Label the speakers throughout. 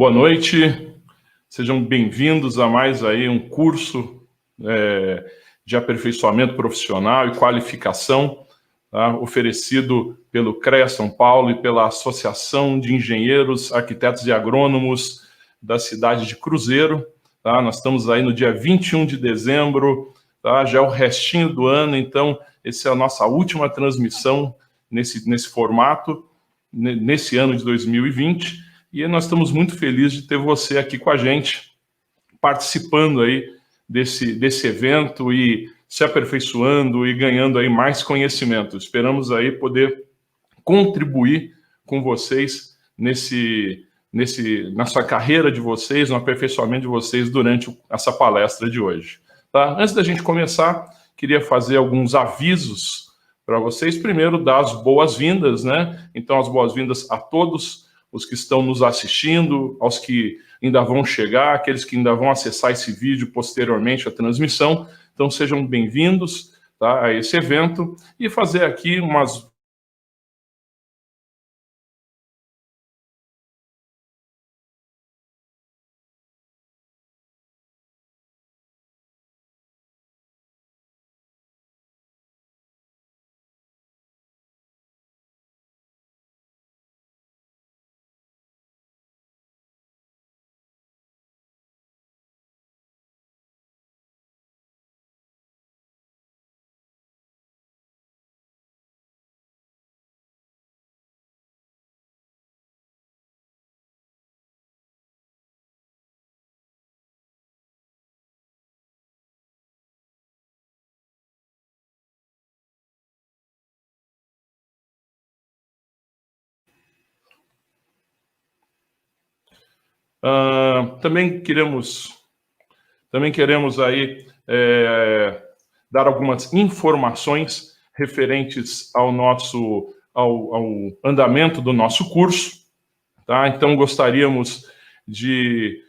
Speaker 1: Boa noite, sejam bem-vindos a mais aí um curso de aperfeiçoamento profissional e qualificação, tá? Oferecido pelo CREA São Paulo e pela Associação de Engenheiros, Arquitetos e Agrônomos da cidade de Cruzeiro. Tá? Nós estamos aí no dia 21 de dezembro, tá? Já é o restinho do ano, então essa é a nossa última transmissão nesse formato, nesse ano de 2020. E nós estamos muito felizes de ter você aqui com a gente, participando aí desse evento e se aperfeiçoando e ganhando aí mais conhecimento. Esperamos aí poder contribuir com vocês na sua carreira de vocês, no aperfeiçoamento de vocês durante essa palestra de hoje. Tá? Antes da gente começar, queria fazer alguns avisos para vocês. Primeiro, dar as boas-vindas, né? Então, as boas-vindas a todos os que estão nos assistindo, aos que ainda vão chegar, aqueles que ainda vão acessar esse vídeo posteriormente à transmissão. Então, sejam bem-vindos, tá, a esse evento e fazer aqui umas... Também queremos aí dar algumas informações referentes ao andamento do nosso curso, tá? Então, gostaríamos de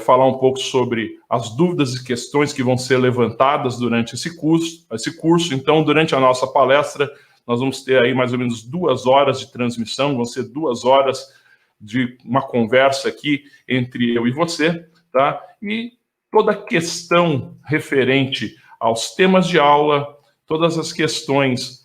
Speaker 1: falar um pouco sobre as dúvidas e questões que vão ser levantadas durante esse curso. Então, durante a nossa palestra, nós vamos ter aí mais ou menos 2 horas de transmissão, vão ser 2 horas de uma conversa aqui entre eu e você, tá? E toda questão referente aos temas de aula, todas as questões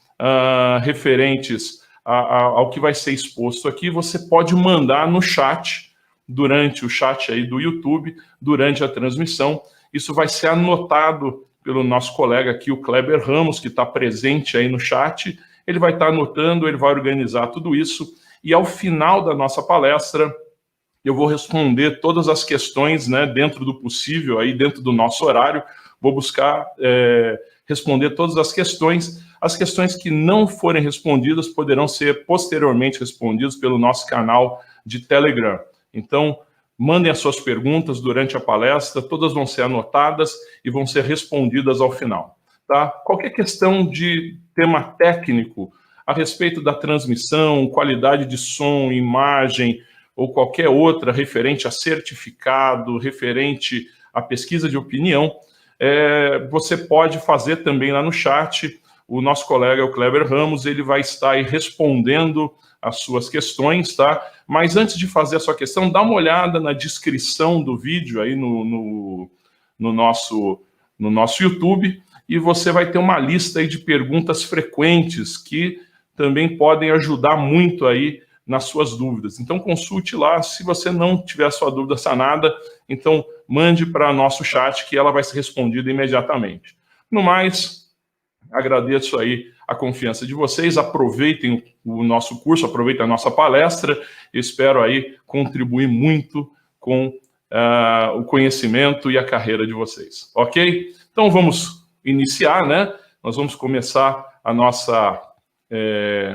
Speaker 1: referentes ao que vai ser exposto aqui, você pode mandar no chat, durante o chat aí do YouTube, durante a transmissão. Isso vai ser anotado pelo nosso colega aqui, o Kleber Ramos, que está presente aí no chat. Ele vai estar anotando, ele vai organizar tudo isso. E ao final da nossa palestra, eu vou responder todas as questões, né, dentro do possível, aí dentro do nosso horário. Vou buscar responder todas as questões. As questões que não forem respondidas poderão ser posteriormente respondidas pelo nosso canal de Telegram. Então, mandem as suas perguntas durante a palestra, todas vão ser anotadas e vão ser respondidas ao final. Tá? Qualquer questão de tema técnico a respeito da transmissão, qualidade de som, imagem, ou qualquer outra referente a certificado, referente à pesquisa de opinião, você pode fazer também lá no chat. O nosso colega, o Kleber Ramos, ele vai estar aí respondendo as suas questões, tá? Mas antes de fazer a sua questão, dá uma olhada na descrição do vídeo aí no nosso YouTube, e você vai ter uma lista aí de perguntas frequentes que também podem ajudar muito aí nas suas dúvidas. Então, consulte lá. Se você não tiver a sua dúvida sanada, então mande para nosso chat que ela vai ser respondida imediatamente. No mais, agradeço aí a confiança de vocês. Aproveitem o nosso curso, aproveitem a nossa palestra. Eu espero aí contribuir muito com o conhecimento e a carreira de vocês. Ok? Então, vamos iniciar, né? Nós vamos começar a nossa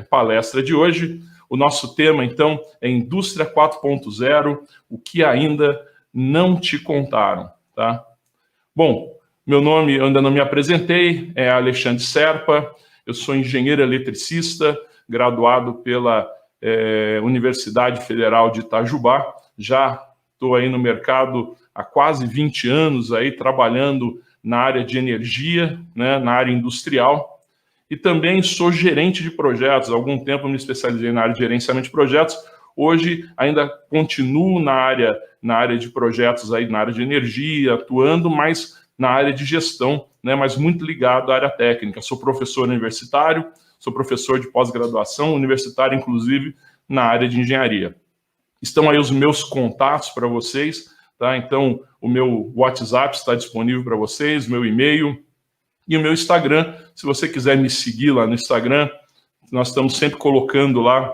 Speaker 1: palestra de hoje. O nosso tema, então, é Indústria 4.0, o que ainda não te contaram, tá? Bom, meu nome, eu ainda não me apresentei, é Alexandre Serpa, eu sou engenheiro eletricista, graduado pela Universidade Federal de Itajubá, já estou aí no mercado há quase 20 anos, aí, trabalhando na área de energia, né, na área industrial. E também sou gerente de projetos. Há algum tempo eu me especializei na área de gerenciamento de projetos. hoje ainda continuo na área de projetos, aí, na área de energia, atuando, mas na área de gestão, né, mas muito ligado à área técnica. Sou professor universitário, sou professor de pós-graduação universitário, inclusive, na área de engenharia. Estão aí os meus contatos para vocês, tá? Então, o meu WhatsApp está disponível para vocês, meu e-mail e o meu Instagram. Se você quiser me seguir lá no Instagram, nós estamos sempre colocando lá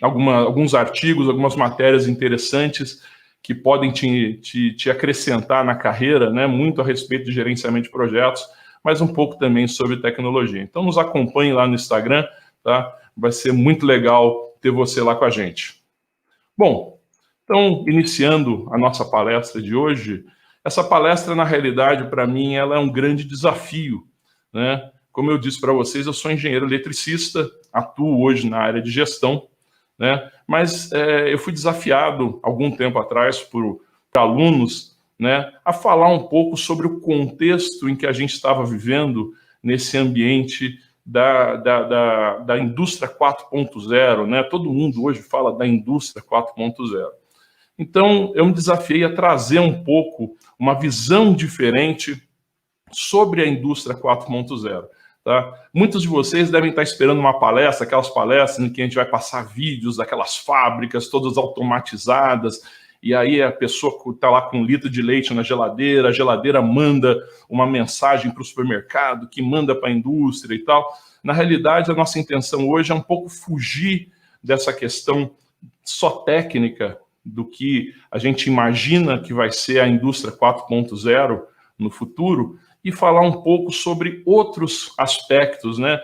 Speaker 1: alguns artigos, algumas matérias interessantes que podem te acrescentar na carreira, né? Muito a respeito de gerenciamento de projetos, mas um pouco também sobre tecnologia. Então, nos acompanhe lá no Instagram, tá? Vai ser muito legal ter você lá com a gente. Bom, então, iniciando a nossa palestra de hoje, essa palestra, na realidade, para mim, ela é um grande desafio, né? Como eu disse para vocês, eu sou engenheiro eletricista, atuo hoje na área de gestão, né? Mas eu fui desafiado, algum tempo atrás, por alunos, né, a falar um pouco sobre o contexto em que a gente estava vivendo nesse ambiente da indústria 4.0, né? Todo mundo hoje fala da indústria 4.0. Então, eu me desafiei a trazer um pouco uma visão diferente sobre a indústria 4.0. Tá? Muitos de vocês devem estar esperando uma palestra, aquelas palestras em que a gente vai passar vídeos daquelas fábricas todas automatizadas, e aí a pessoa está lá com 1 litro de leite na geladeira, a geladeira manda uma mensagem para o supermercado, que manda para a indústria e tal. Na realidade, a nossa intenção hoje é um pouco fugir dessa questão só técnica do que a gente imagina que vai ser a indústria 4.0 no futuro, e falar um pouco sobre outros aspectos, né?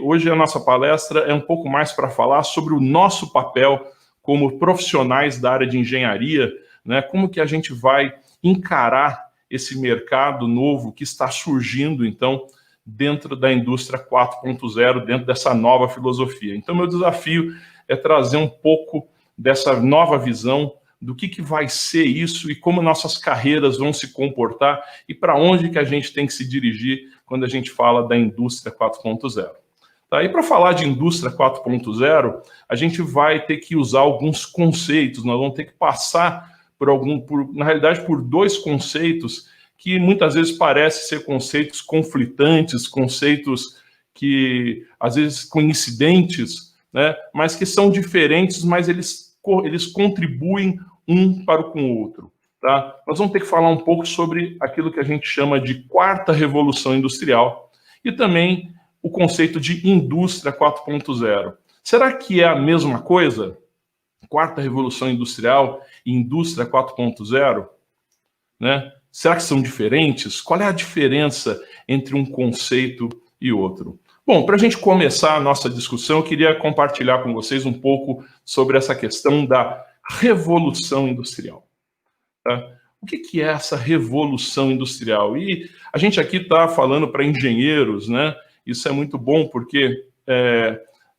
Speaker 1: Hoje a nossa palestra é um pouco mais para falar sobre o nosso papel como profissionais da área de engenharia, né? Como que a gente vai encarar esse mercado novo que está surgindo, então, dentro da indústria 4.0, dentro dessa nova filosofia. Então, meu desafio é trazer um pouco dessa nova visão do que vai ser isso e como nossas carreiras vão se comportar e para onde que a gente tem que se dirigir quando a gente fala da indústria 4.0. Tá? E para falar de indústria 4.0, a gente vai ter que usar alguns conceitos, nós vamos ter que passar na realidade, por 2 conceitos que muitas vezes parecem ser conceitos conflitantes, conceitos que, às vezes, coincidentes, né? Mas que são diferentes, mas eles contribuem um para com o outro. Tá? Nós vamos ter que falar um pouco sobre aquilo que a gente chama de 4ª Revolução Industrial e também o conceito de indústria 4.0. Será que é a mesma coisa? 4ª Revolução Industrial e indústria 4.0? Né? Será que são diferentes? Qual é a diferença entre um conceito e outro? Bom, para a gente começar a nossa discussão, eu queria compartilhar com vocês um pouco sobre essa questão da Revolução Industrial. Tá? O que é essa Revolução Industrial? E a gente aqui está falando para engenheiros, né? Isso é muito bom porque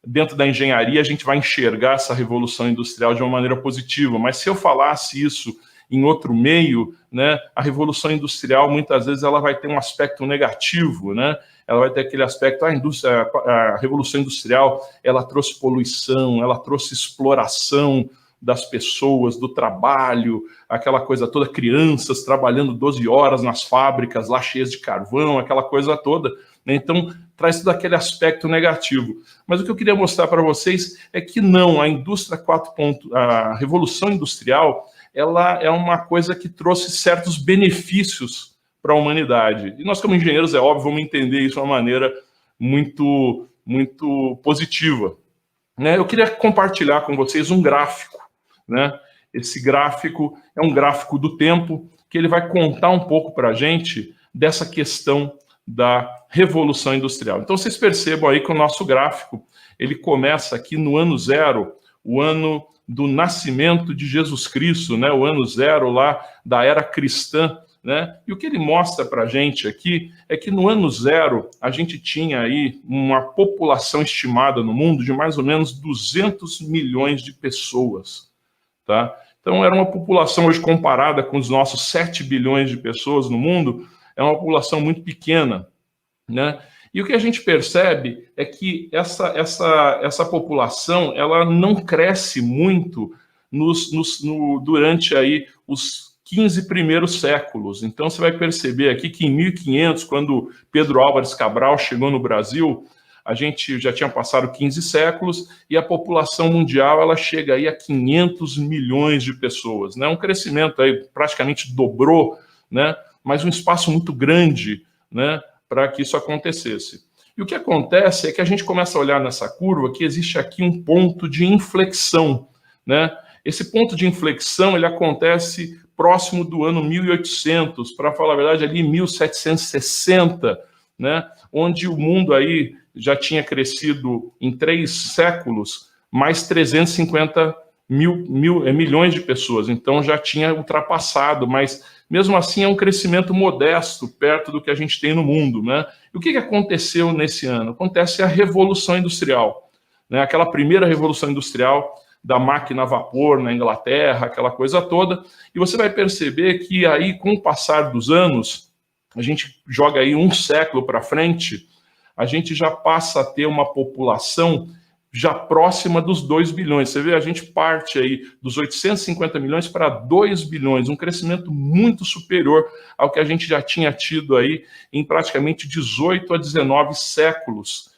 Speaker 1: dentro da engenharia a gente vai enxergar essa Revolução Industrial de uma maneira positiva, mas se eu falasse isso em outro meio, né, a Revolução Industrial muitas vezes ela vai ter um aspecto negativo, né? Ela vai ter aquele aspecto, a Revolução Industrial, ela trouxe poluição, ela trouxe exploração das pessoas, do trabalho, aquela coisa toda, crianças trabalhando 12 horas nas fábricas lá cheias de carvão, aquela coisa toda, né? Então, traz todo aquele aspecto negativo. Mas o que eu queria mostrar para vocês é que não, a Revolução Industrial, ela é uma coisa que trouxe certos benefícios para a humanidade. E nós, como engenheiros, é óbvio, vamos entender isso de uma maneira muito, muito positiva. Né? Eu queria compartilhar com vocês um gráfico. Né? Esse gráfico é um gráfico do tempo que ele vai contar um pouco para a gente dessa questão da Revolução Industrial. Então, vocês percebam aí que o nosso gráfico, ele começa aqui no ano 0, o ano do nascimento de Jesus Cristo, né? O ano 0 lá da era cristã, né? E o que ele mostra para a gente aqui é que no ano 0 a gente tinha aí uma população estimada no mundo de mais ou menos 200 milhões de pessoas. Tá? Então, era uma população hoje comparada com os nossos 7 bilhões de pessoas no mundo, é uma população muito pequena. Né? E o que a gente percebe é que essa população ela não cresce muito durante aí os 15 primeiros séculos. Então, você vai perceber aqui que em 1500, quando Pedro Álvares Cabral chegou no Brasil, a gente já tinha passado 15 séculos e a população mundial ela chega aí a 500 milhões de pessoas, né? Um crescimento aí praticamente dobrou, né? Mas um espaço muito grande, né? Para que isso acontecesse. E o que acontece é que a gente começa a olhar nessa curva que existe aqui um ponto de inflexão, né? Esse ponto de inflexão ele acontece próximo do ano 1800, para falar a verdade, ali em 1760, né? Onde o mundo aí já tinha crescido em 3 séculos, mais 350 milhões de pessoas. Então já tinha ultrapassado, mas mesmo assim é um crescimento modesto perto do que a gente tem no mundo, né? E o que aconteceu nesse ano? Acontece a Revolução Industrial, né? Aquela primeira Revolução Industrial da máquina a vapor na Inglaterra, aquela coisa toda, e você vai perceber que aí, com o passar dos anos, a gente joga aí um século para frente, a gente já passa a ter uma população já próxima dos 2 bilhões. Você vê, a gente parte aí dos 850 milhões para 2 bilhões, um crescimento muito superior ao que a gente já tinha tido aí em praticamente 18 a 19 séculos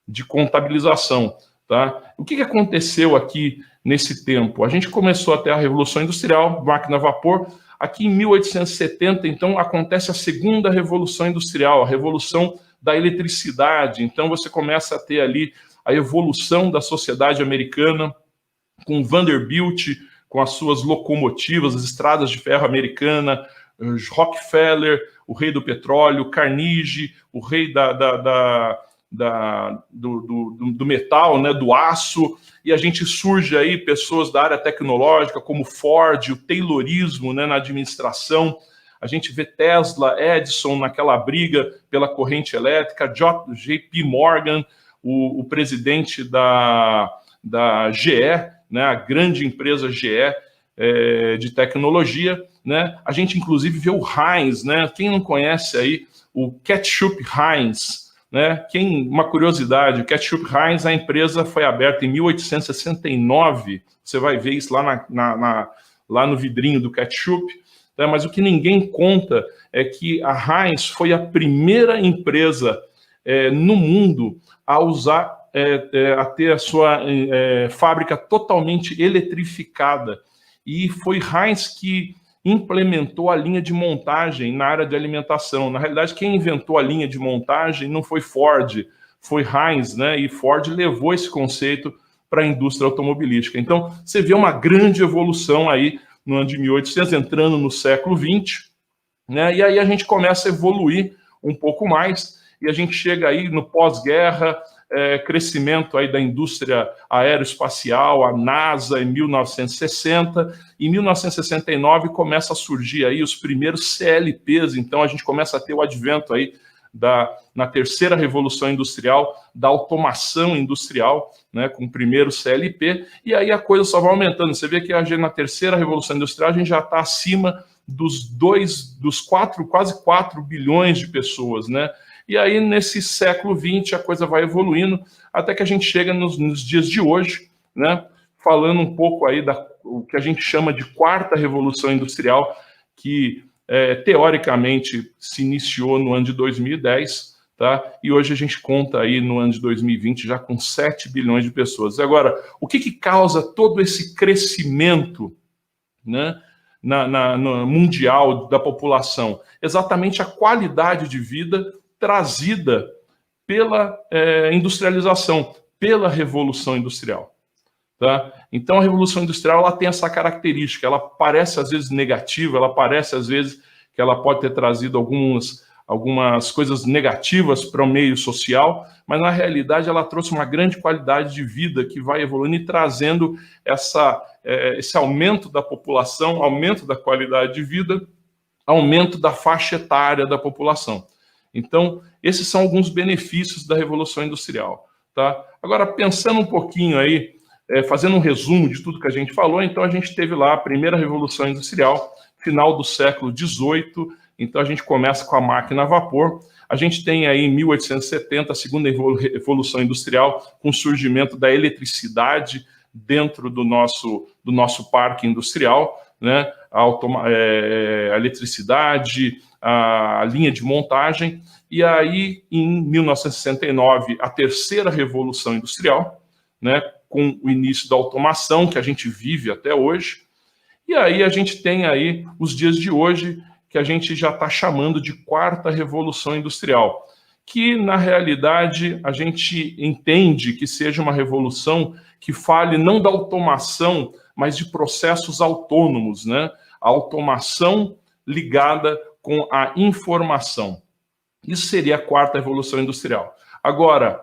Speaker 1: de contabilização, tá? O que aconteceu aqui nesse tempo? A gente começou a ter a Revolução Industrial, máquina a vapor. Aqui em 1870, então, acontece a segunda Revolução Industrial, a Revolução da Eletricidade. Então, você começa a ter ali a evolução da sociedade americana, com Vanderbilt, com as suas locomotivas, as estradas de ferro americana, Rockefeller, o rei do petróleo, Carnegie, o rei do metal, né, do aço, e a gente surge aí pessoas da área tecnológica, como Ford, o Taylorismo, né, na administração. A gente vê Tesla, Edison naquela briga pela corrente elétrica, JP Morgan, o presidente da GE, né, a grande empresa GE de tecnologia, né? A gente inclusive vê o Heinz, né? Quem não conhece aí o ketchup Heinz, né? Uma curiosidade, o ketchup Heinz, a empresa foi aberta em 1869. Você vai ver isso lá lá no vidrinho do ketchup. Né? Mas o que ninguém conta é que a Heinz foi a primeira empresa no mundo a usar, a ter a sua fábrica totalmente eletrificada. E foi Heinz que implementou a linha de montagem na área de alimentação. Na realidade, quem inventou a linha de montagem não foi Ford, foi Heinz, né? E Ford levou esse conceito para a indústria automobilística. Então, você vê uma grande evolução aí no ano de 1800, entrando no século XX, né? E aí a gente começa a evoluir um pouco mais, e a gente chega aí no pós-guerra, crescimento aí da indústria aeroespacial, a NASA em 1960, em 1969 começa a surgir aí os primeiros CLPs, então a gente começa a ter o advento aí na terceira revolução industrial, da automação industrial, né, com o primeiro CLP, e aí a coisa só vai aumentando. Você vê que na terceira revolução industrial a gente já está acima quase 4 bilhões de pessoas, né? E aí, nesse século XX, a coisa vai evoluindo, até que a gente chega nos dias de hoje, né, falando um pouco aí o que a gente chama de quarta revolução industrial, que teoricamente se iniciou no ano de 2010, tá? E hoje a gente conta aí no ano de 2020 já com 7 bilhões de pessoas. Agora, o que causa todo esse crescimento, né, no mundial da população? Exatamente a qualidade de vida trazida pela industrialização, pela Revolução Industrial. Tá? Então, a Revolução Industrial ela tem essa característica, ela parece às vezes negativa, ela parece às vezes que ela pode ter trazido algumas coisas negativas para o meio social, mas na realidade ela trouxe uma grande qualidade de vida que vai evoluindo e trazendo esse aumento da população, aumento da qualidade de vida, aumento da faixa etária da população. Então, esses são alguns benefícios da Revolução Industrial. Tá? Agora, pensando um pouquinho aí, fazendo um resumo de tudo que a gente falou, então a gente teve lá a primeira Revolução Industrial, final do século XVIII, Então a gente começa com a máquina a vapor. A gente tem aí em 1870 a segunda revolução industrial, com o surgimento da eletricidade dentro do nosso parque industrial, né? A eletricidade, a linha de montagem. E aí, em 1969, a terceira revolução industrial, né? Com o início da automação, que a gente vive até hoje. E aí a gente tem aí os dias de hoje, que a gente já está chamando de quarta revolução industrial, que na realidade a gente entende que seja uma revolução que fale não da automação, mas de processos autônomos, né? A automação ligada com a informação. Isso seria a quarta revolução industrial. Agora,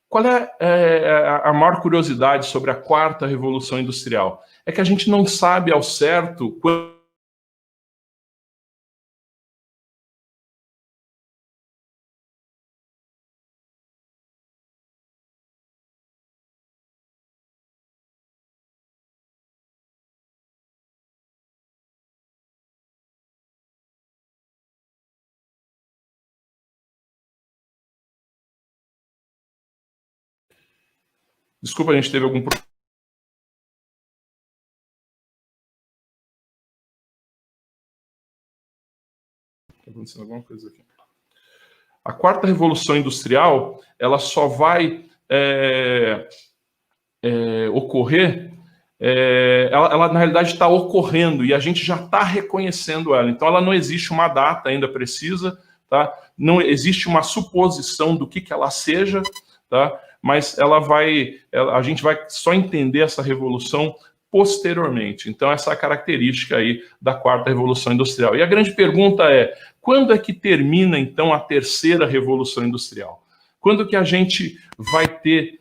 Speaker 1: qual é a maior curiosidade sobre a quarta revolução industrial? É que a gente não sabe ao certo quando... Desculpa, a gente teve algum problema. Está acontecendo alguma coisa aqui. A quarta revolução industrial, ela só vai ocorrer, ela na realidade está ocorrendo e a gente já está reconhecendo ela. Então ela não existe uma data ainda precisa, tá? Não existe uma suposição do que ela seja, tá? Mas a gente vai só entender essa revolução posteriormente. Então essa é a característica aí da quarta revolução industrial. E a grande pergunta é, quando é que termina então a terceira revolução industrial? Quando que a gente vai ter,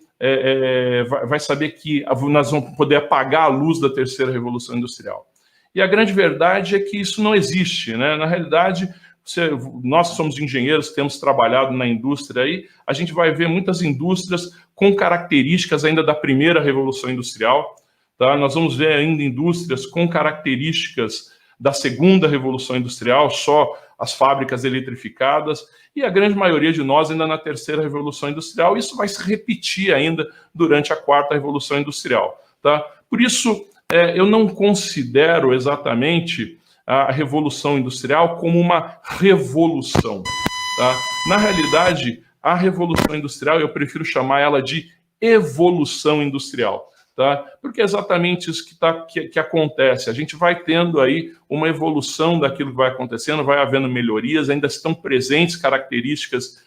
Speaker 1: vai saber que nós vamos poder apagar a luz da terceira revolução industrial? E a grande verdade é que isso não existe, né? Na realidade, nós somos engenheiros, temos trabalhado na indústria aí, a gente vai ver muitas indústrias com características ainda da primeira revolução industrial, tá? Nós vamos ver ainda indústrias com características da segunda revolução industrial, só as fábricas eletrificadas, e a grande maioria de nós ainda na terceira revolução industrial. Isso vai se repetir ainda durante a quarta revolução industrial, tá? Por isso, eu não considero exatamente a revolução industrial como uma revolução, tá? Na realidade, a revolução industrial, eu prefiro chamar ela de evolução industrial, tá? Porque é exatamente isso que acontece. A gente vai tendo aí uma evolução daquilo que vai acontecendo, vai havendo melhorias, ainda estão presentes características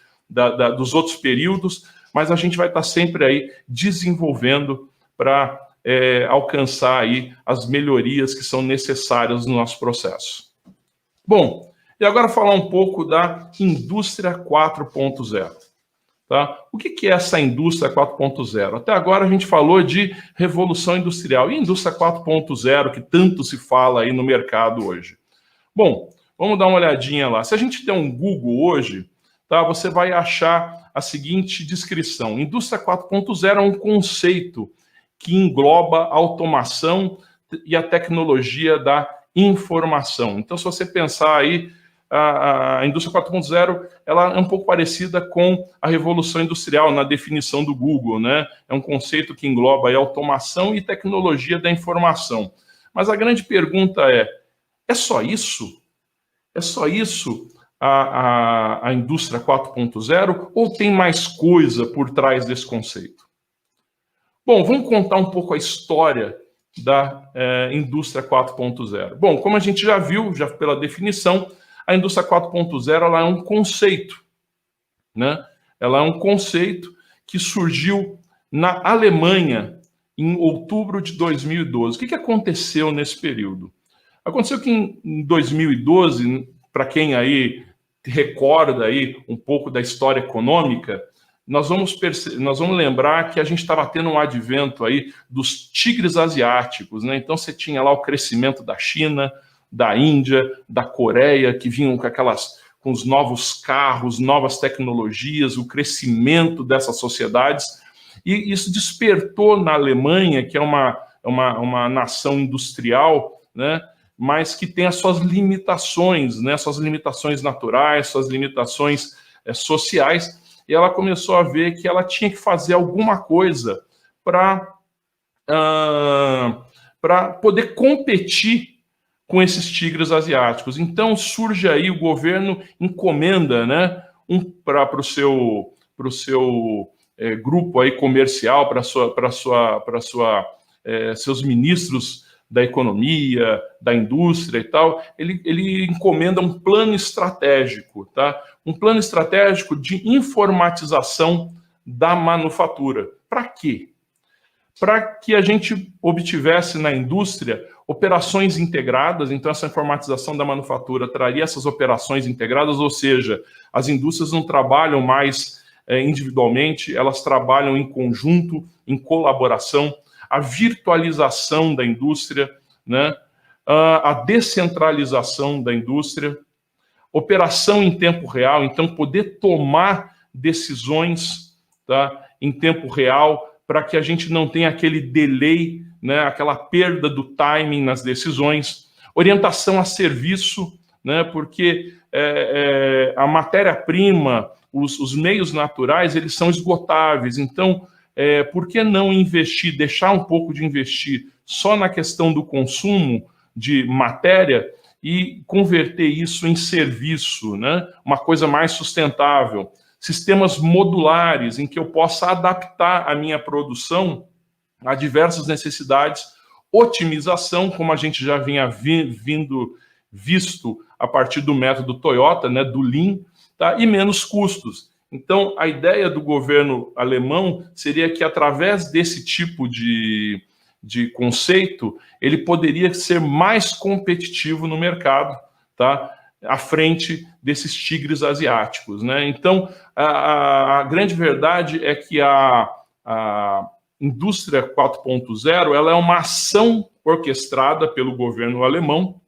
Speaker 1: dos outros períodos, mas a gente vai estar sempre aí desenvolvendo para alcançar aí as melhorias que são necessárias no nosso processo. Bom, e agora falar um pouco da indústria 4.0. Tá? O que é essa indústria 4.0? Até agora a gente falou de revolução industrial. E indústria 4.0, que tanto se fala aí no mercado hoje? Bom, vamos dar uma olhadinha lá. Se a gente der um Google hoje, tá, você vai achar a seguinte descrição. Indústria 4.0 é um conceito que engloba a automação e a tecnologia da informação. Então, se você pensar aí, a indústria 4.0, ela é um pouco parecida com a revolução industrial na definição do Google, né? É um conceito que engloba aí automação e tecnologia da informação. Mas a grande pergunta é só isso? É só isso a indústria 4.0 ou tem mais coisa por trás desse conceito? Bom, vamos contar um pouco a história da indústria 4.0. Bom, como a gente já viu, já pela definição, a indústria 4.0 ela é um conceito, né? Ela é um conceito que surgiu na Alemanha em outubro de 2012. O que aconteceu nesse período? Aconteceu que em 2012, para quem aí recorda aí um pouco da história econômica, nós vamos lembrar que a gente estava tendo um advento aí dos tigres asiáticos, né? Então você tinha lá o crescimento da China, da Índia, da Coreia, que vinham com os novos carros, novas tecnologias, o crescimento dessas sociedades, e isso despertou na Alemanha, que é uma nação industrial, né? mas que tem as suas limitações, né? Suas limitações naturais, suas limitações sociais, e ela começou a ver que ela tinha que fazer alguma coisa para poder competir com esses tigres asiáticos. Então surge aí, o governo encomenda, né, para o seu grupo aí comercial, para seus ministros da economia, da indústria e tal, ele encomenda um plano estratégico, tá? Um plano estratégico de informatização da manufatura. Para quê? Para que a gente obtivesse na indústria operações integradas. Então essa informatização da manufatura traria essas operações integradas, ou seja, as indústrias não trabalham mais individualmente, elas trabalham em conjunto, em colaboração, a virtualização da indústria, né? A descentralização da indústria, operação em tempo real, então poder tomar decisões, tá, em tempo real, para que a gente não tenha aquele delay, né, aquela perda do timing nas decisões, orientação a serviço, né, porque a matéria-prima, os meios naturais, eles são esgotáveis, então por que não investir, deixar um pouco de investir só na questão do consumo de matéria e converter isso em serviço, né? Uma coisa mais sustentável. Sistemas modulares em que eu possa adaptar a minha produção a diversas necessidades, otimização, como a gente já vinha visto a partir do método Toyota, né, do Lean, tá? E menos custos. Então, a ideia do governo alemão seria que, através desse tipo de conceito, ele poderia ser mais competitivo no mercado, tá? À frente desses tigres asiáticos, né? Então, a grande verdade é que a indústria 4.0 ela é uma ação orquestrada pelo governo alemão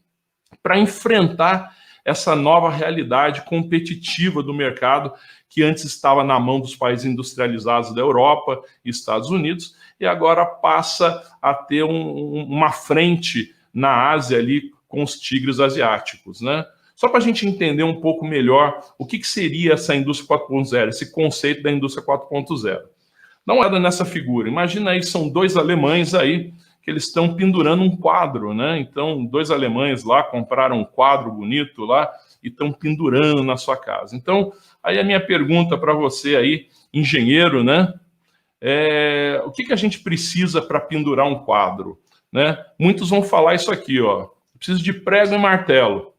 Speaker 1: para enfrentar essa nova realidade competitiva do mercado que antes estava na mão dos países industrializados da Europa e Estados Unidos, e agora passa a ter uma frente na Ásia ali com os tigres asiáticos, né? Só para a gente entender um pouco melhor o que seria essa indústria 4.0, esse conceito da indústria 4.0. Dá uma olhada nessa figura. Imagina aí, são dois alemães aí que eles estão pendurando um quadro, né? Então, dois alemães lá compraram um quadro bonito lá e estão pendurando na sua casa. Então, aí a minha pergunta para você aí, engenheiro, né? O que a gente precisa para pendurar um quadro, né? Muitos vão falar isso aqui, ó. Preciso de prego e martelo.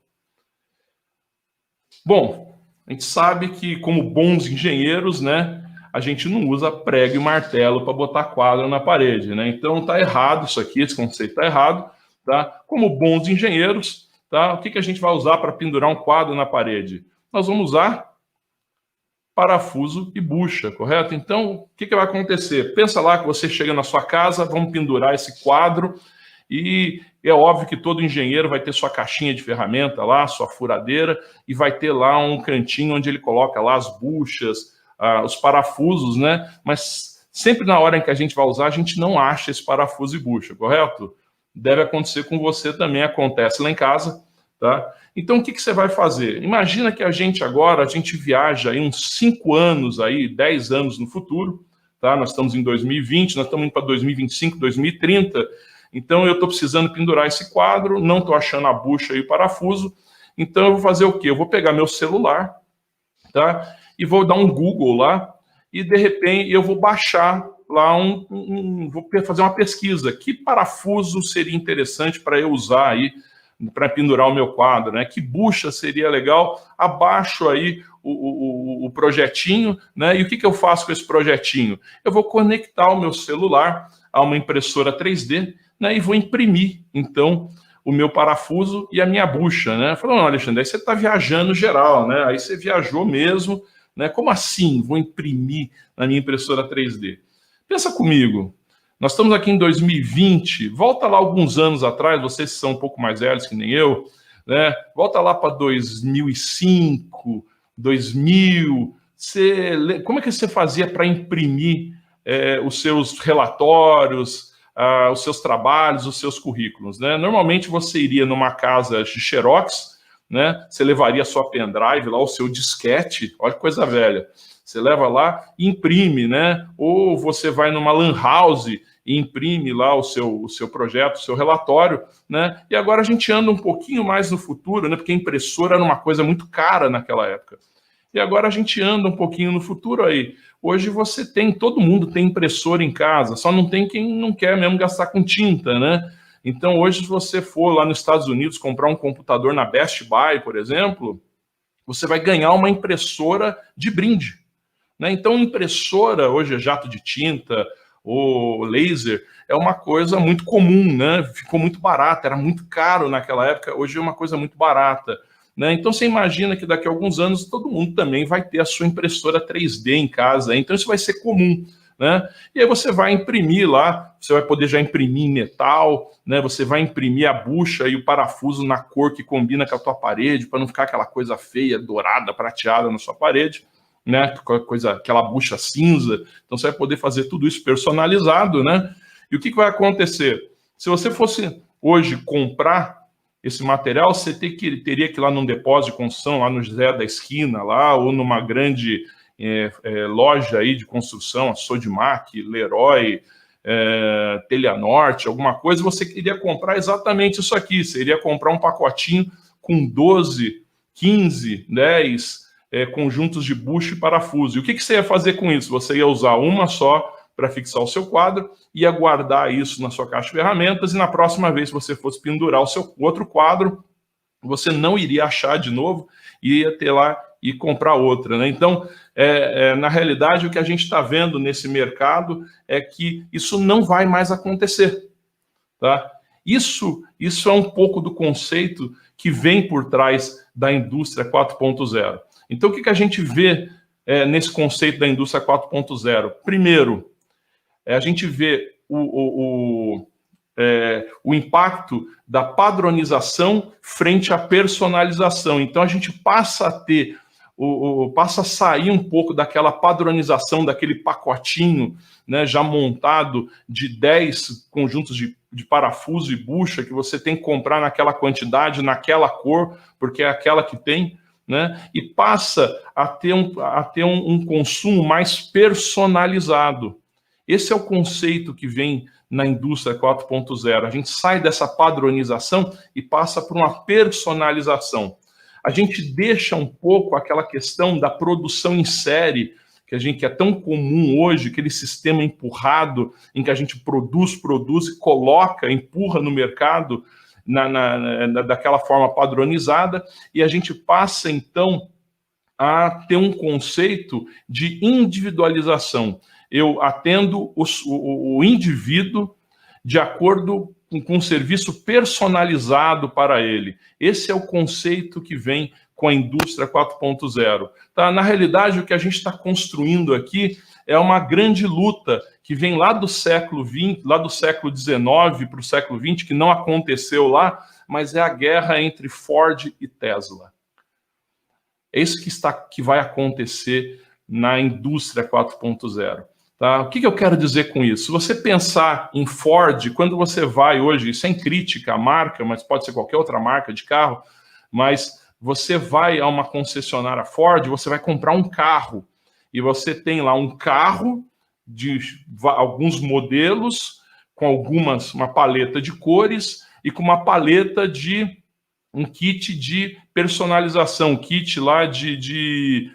Speaker 1: Bom, a gente sabe que, como bons engenheiros, né, a gente não usa prego e martelo para botar quadro na parede, né? Então tá errado isso aqui, esse conceito tá errado, tá? Como bons engenheiros, tá? O que a gente vai usar para pendurar um quadro na parede? Nós vamos usar parafuso e bucha, correto? Então, o que vai acontecer? Pensa lá que você chega na sua casa, vamos pendurar esse quadro, e é óbvio que todo engenheiro vai ter sua caixinha de ferramenta lá, sua furadeira, e vai ter lá um cantinho onde ele coloca lá as buchas, os parafusos, né? Mas sempre na hora em que a gente vai usar, a gente não acha esse parafuso e bucha, correto? Deve acontecer com você também, acontece lá em casa, tá? Então, o que você vai fazer? Imagina que a gente viaja aí uns 5 anos, aí, 10 anos no futuro, tá? Nós estamos em 2020, nós estamos indo para 2025, 2030, então eu estou precisando pendurar esse quadro, não estou achando a bucha e o parafuso, então eu vou fazer o quê? Eu vou pegar meu celular, tá? E vou dar um Google lá, e de repente eu vou baixar lá vou fazer uma pesquisa. Que parafuso seria interessante para eu usar aí, para pendurar o meu quadro, né? Que bucha seria legal? Abaixo aí o projetinho, né? E o que eu faço com esse projetinho? Eu vou conectar o meu celular a uma impressora 3D, né? E vou imprimir, então, o meu parafuso e a minha bucha, né? Falou, não, Alexandre, aí você está viajando geral, né? Aí você viajou mesmo, né? Como assim? Vou imprimir na minha impressora 3D. Pensa comigo, nós estamos aqui em 2020, volta lá alguns anos atrás, vocês são um pouco mais velhos que nem eu, né? Volta lá para 2005, 2000, como é que você fazia para imprimir os seus relatórios, os seus trabalhos, os seus currículos, né? Normalmente você iria numa casa de xerox, né? Você levaria a sua pendrive lá, o seu disquete, olha que coisa velha. Você leva lá e imprime, né? Ou você vai numa lan house e imprime lá o seu projeto, o seu relatório, né? E agora a gente anda um pouquinho mais no futuro, né? Porque a impressora era uma coisa muito cara naquela época. E agora a gente anda um pouquinho no futuro aí. Hoje todo mundo tem impressora em casa, só não tem quem não quer mesmo gastar com tinta, né? Então hoje, se você for lá nos Estados Unidos comprar um computador na Best Buy, por exemplo, você vai ganhar uma impressora de brinde, né? Então impressora, hoje é jato de tinta, ou laser, é uma coisa muito comum, né? Ficou muito barata, era muito caro naquela época, hoje é uma coisa muito barata, né? Então você imagina que daqui a alguns anos todo mundo também vai ter a sua impressora 3D em casa, então isso vai ser comum, né? E aí você vai imprimir lá, você vai poder já imprimir em metal, né? Você vai imprimir a bucha e o parafuso na cor que combina com a tua parede, para não ficar aquela coisa feia, dourada, prateada na sua parede, né? Aquela bucha cinza. Então você vai poder fazer tudo isso personalizado, né? E o que vai acontecer? Se você fosse hoje comprar esse material, você teria que ir lá num depósito de construção, lá no José da Esquina, lá, ou numa grande loja aí de construção, a Sodimac, Leroy, Telianorte, alguma coisa, você queria comprar exatamente isso aqui. Você iria comprar um pacotinho com 12, 15, 10 conjuntos de bucho e parafuso. E o que você ia fazer com isso? Você ia usar uma só para fixar o seu quadro, ia guardar isso na sua caixa de ferramentas, e na próxima vez que você fosse pendurar o seu outro quadro, você não iria achar de novo, e ia ter lá e comprar outra, né? Então, na realidade, o que a gente está vendo nesse mercado é que isso não vai mais acontecer, tá? Isso é um pouco do conceito que vem por trás da indústria 4.0. Então, o que a gente vê nesse conceito da indústria 4.0? Primeiro, a gente vê o impacto da padronização frente à personalização. Então, a gente passa a ter, passa a sair um pouco daquela padronização, daquele pacotinho, né, já montado de 10 conjuntos de parafuso e bucha que você tem que comprar naquela quantidade, naquela cor, porque é aquela que tem, né, e passa a ter um consumo mais personalizado. Esse é o conceito que vem na indústria 4.0. A gente sai dessa padronização e passa por uma personalização. A gente deixa um pouco aquela questão da produção em série, que é tão comum hoje, aquele sistema empurrado, em que a gente produz e coloca, empurra no mercado daquela forma padronizada, e a gente passa, então, a ter um conceito de individualização. Eu atendo o indivíduo de acordo com um serviço personalizado para ele. Esse é o conceito que vem com a indústria 4.0. Tá? Na realidade, o que a gente está construindo aqui é uma grande luta que vem lá do século XX, lá do século XIX para o século XX, que não aconteceu lá, mas é a guerra entre Ford e Tesla. É isso que vai acontecer na indústria 4.0. Tá? O que eu quero dizer com isso? Se você pensar em Ford, quando você vai hoje, sem crítica à marca, mas pode ser qualquer outra marca de carro, mas você vai a uma concessionária Ford, você vai comprar um carro, e você tem lá um carro de alguns modelos, com uma paleta de cores, e com uma paleta de um kit de personalização, um kit lá de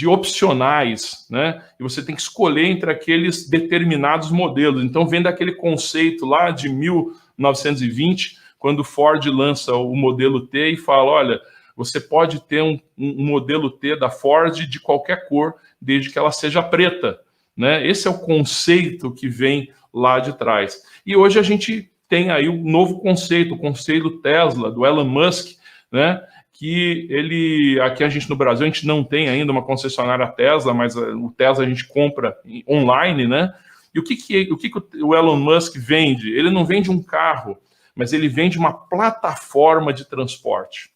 Speaker 1: opcionais, né? E você tem que escolher entre aqueles determinados modelos. Então, vem daquele conceito lá de 1920, quando o Ford lança o modelo T e fala, olha, você pode ter um modelo T da Ford de qualquer cor, desde que ela seja preta, né? Esse é o conceito que vem lá de trás. E hoje a gente tem aí um novo conceito, o conceito Tesla, do Elon Musk, né? Que aqui a gente no Brasil, a gente não tem ainda uma concessionária Tesla, mas o Tesla a gente compra online, né? E o que o Elon Musk vende? Ele não vende um carro, mas ele vende uma plataforma de transporte.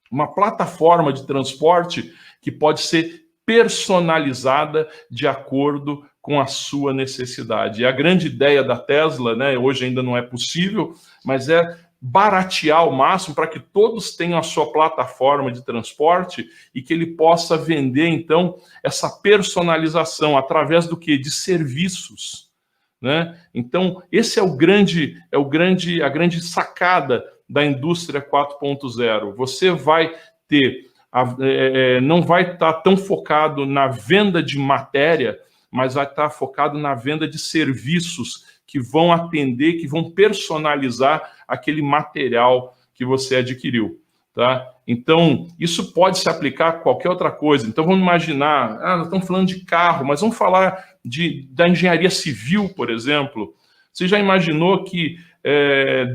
Speaker 1: Uma plataforma de transporte que pode ser personalizada de acordo com a sua necessidade. E a grande ideia da Tesla, né, hoje ainda não é possível, mas é baratear ao máximo para que todos tenham a sua plataforma de transporte e que ele possa vender, então, essa personalização através do quê? De serviços, né? Então, esse é a grande sacada da indústria 4.0. Você vai ter, não vai estar tão focado na venda de matéria, mas vai estar focado na venda de serviços que vão atender, que vão personalizar aquele material que você adquiriu, tá? Então, isso pode se aplicar a qualquer outra coisa. Então, vamos imaginar, nós estamos falando de carro, mas vamos falar da engenharia civil, por exemplo. Você já imaginou que,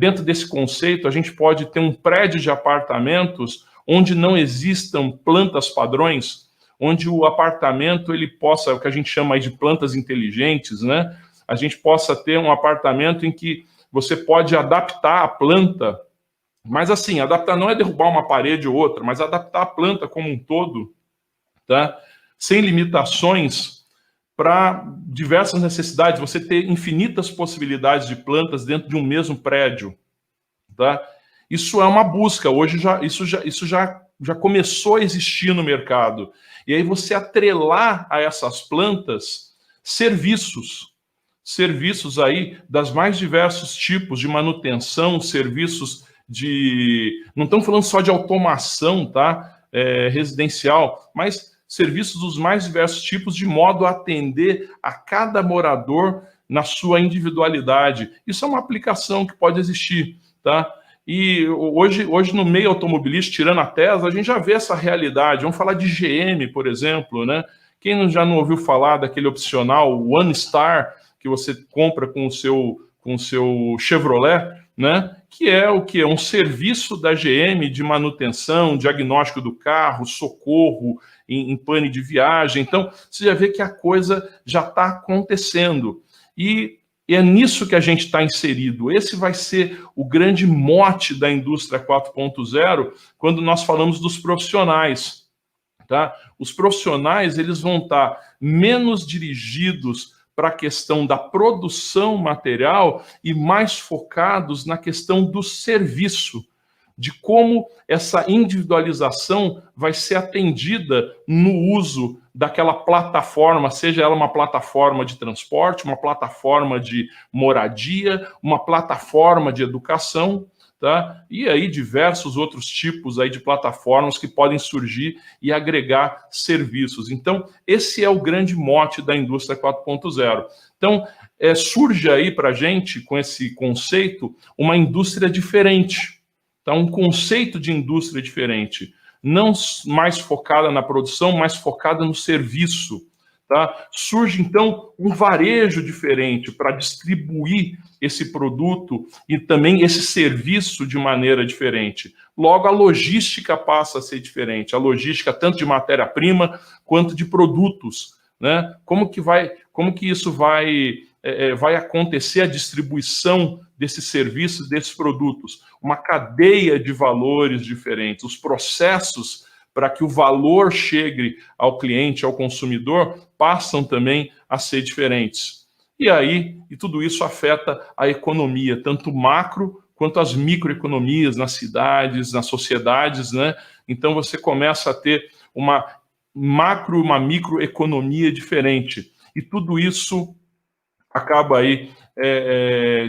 Speaker 1: dentro desse conceito, a gente pode ter um prédio de apartamentos onde não existam plantas padrões, onde o apartamento ele possa, o que a gente chama aí de plantas inteligentes, né? A gente possa ter um apartamento em que você pode adaptar a planta, mas assim, adaptar não é derrubar uma parede ou outra, mas adaptar a planta como um todo, tá? Sem limitações para diversas necessidades, você ter infinitas possibilidades de plantas dentro de um mesmo prédio, tá? Isso é uma busca, hoje isso já começou a existir no mercado. E aí você atrelar a essas plantas serviços aí das mais diversos tipos de manutenção, serviços de... Não estamos falando só de automação, tá? Residencial, mas serviços dos mais diversos tipos, de modo a atender a cada morador na sua individualidade. Isso é uma aplicação que pode existir, tá? E hoje no meio automobilístico, tirando a Tesla, a gente já vê essa realidade. Vamos falar de GM, por exemplo, né? Quem já não ouviu falar daquele opcional One Star que você compra com o seu Chevrolet, né? Que é o que é um serviço da GM de manutenção, diagnóstico do carro, socorro em pane de viagem. Então, você já vê que a coisa já está acontecendo. E é nisso que a gente está inserido. Esse vai ser o grande mote da indústria 4.0 quando nós falamos dos profissionais, tá? Os profissionais eles vão estar menos dirigidos para a questão da produção material e mais focados na questão do serviço, de como essa individualização vai ser atendida no uso daquela plataforma, seja ela uma plataforma de transporte, uma plataforma de moradia, uma plataforma de educação, tá? E aí diversos outros tipos aí de plataformas que podem surgir e agregar serviços. Então, esse é o grande mote da indústria 4.0. Então, surge aí para a gente, com esse conceito, uma indústria diferente. Tá? Um conceito de indústria diferente. Não mais focada na produção, mas focada no serviço. Tá? Surge, então, um varejo diferente para distribuir esse produto e também esse serviço de maneira diferente. Logo, a logística passa a ser diferente. A logística tanto de matéria-prima quanto de produtos. Né? Como que isso vai acontecer a distribuição desses serviços, desses produtos? Uma cadeia de valores diferentes. Os processos para que o valor chegue ao cliente, ao consumidor, passam também a ser diferentes. E tudo isso afeta a economia, tanto macro quanto as microeconomias nas cidades, nas sociedades, né? Então você começa a ter uma macro, uma microeconomia diferente. E tudo isso acaba aí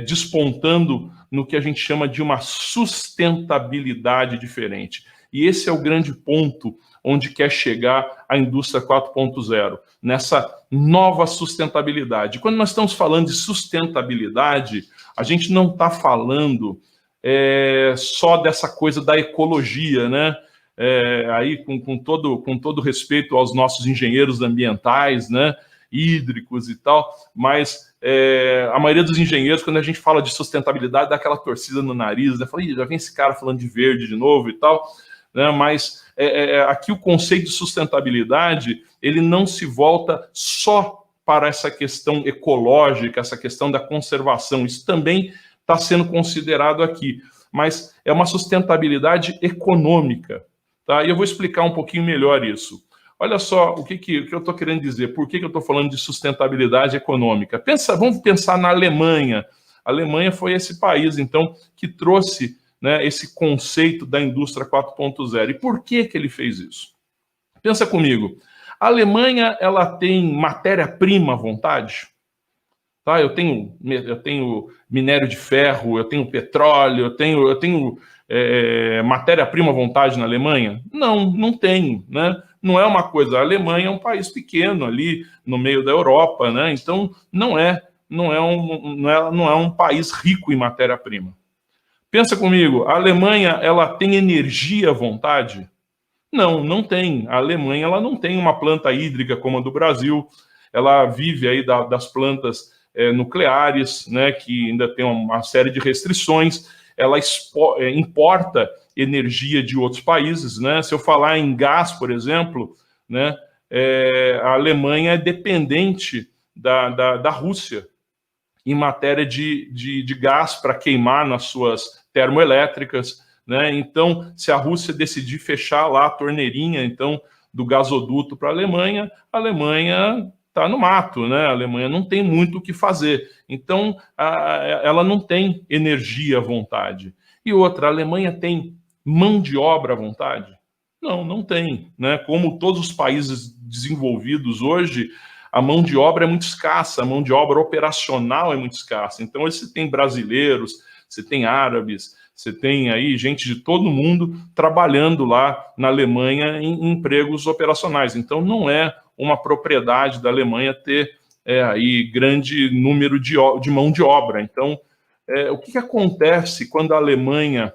Speaker 1: despontando no que a gente chama de uma sustentabilidade diferente. E esse é o grande ponto onde quer chegar a indústria 4.0, nessa nova sustentabilidade. Quando nós estamos falando de sustentabilidade, a gente não está falando só dessa coisa da ecologia, né? Aí com todo respeito aos nossos engenheiros ambientais, né? Hídricos e tal, mas a maioria dos engenheiros, quando a gente fala de sustentabilidade, dá aquela torcida no nariz, né? Fala, já vem esse cara falando de verde de novo e tal, né? Mas aqui o conceito de sustentabilidade, ele não se volta só para essa questão ecológica, essa questão da conservação, isso também está sendo considerado aqui, mas é uma sustentabilidade econômica, tá? E eu vou explicar um pouquinho melhor isso. Olha só o que eu estou querendo dizer, por que eu estou falando de sustentabilidade econômica. Vamos pensar na Alemanha. A Alemanha foi esse país, então, que trouxe, né, esse conceito da indústria 4.0. E por que ele fez isso? Pensa comigo. A Alemanha, ela tem matéria-prima à vontade? Tá? Eu tenho minério de ferro, eu tenho petróleo, eu tenho matéria-prima à vontade na Alemanha? Não tenho, né? Não é uma coisa. A Alemanha é um país pequeno ali no meio da Europa, né? Então não é um país rico em matéria-prima. Pensa comigo, a Alemanha, ela tem energia à vontade? Não tem. A Alemanha, ela não tem uma planta hídrica como a do Brasil. Ela vive aí das plantas nucleares, né, que ainda tem uma série de restrições. Ela importa energia de outros países, né? Se eu falar em gás, por exemplo, né, a Alemanha é dependente da Rússia em matéria de gás para queimar nas suas termoelétricas, né? Então, se a Rússia decidir fechar lá a torneirinha, então, do gasoduto para a Alemanha está no mato, né? A Alemanha não tem muito o que fazer. Então, ela não tem energia à vontade. E outra, a Alemanha tem mão de obra à vontade? Não tem, né? Como todos os países desenvolvidos hoje, a mão de obra é muito escassa, a mão de obra operacional é muito escassa. Então, você tem brasileiros, você tem árabes, você tem aí gente de todo mundo trabalhando lá na Alemanha em empregos operacionais. Então, não é uma propriedade da Alemanha ter aí grande número de mão de obra. Então, o que acontece quando a Alemanha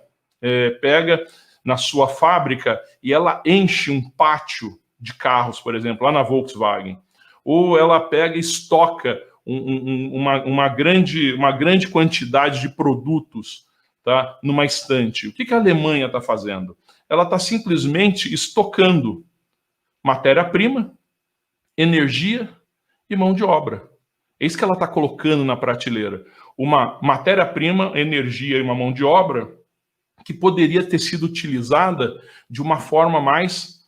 Speaker 1: pega na sua fábrica e ela enche um pátio de carros, por exemplo, lá na Volkswagen? Ou ela pega e estoca uma grande quantidade de produtos, tá, numa estante. O que a Alemanha está fazendo? Ela está simplesmente estocando matéria-prima, energia e mão de obra. É isso que ela está colocando na prateleira. Uma matéria-prima, energia e uma mão de obra que poderia ter sido utilizada de uma forma mais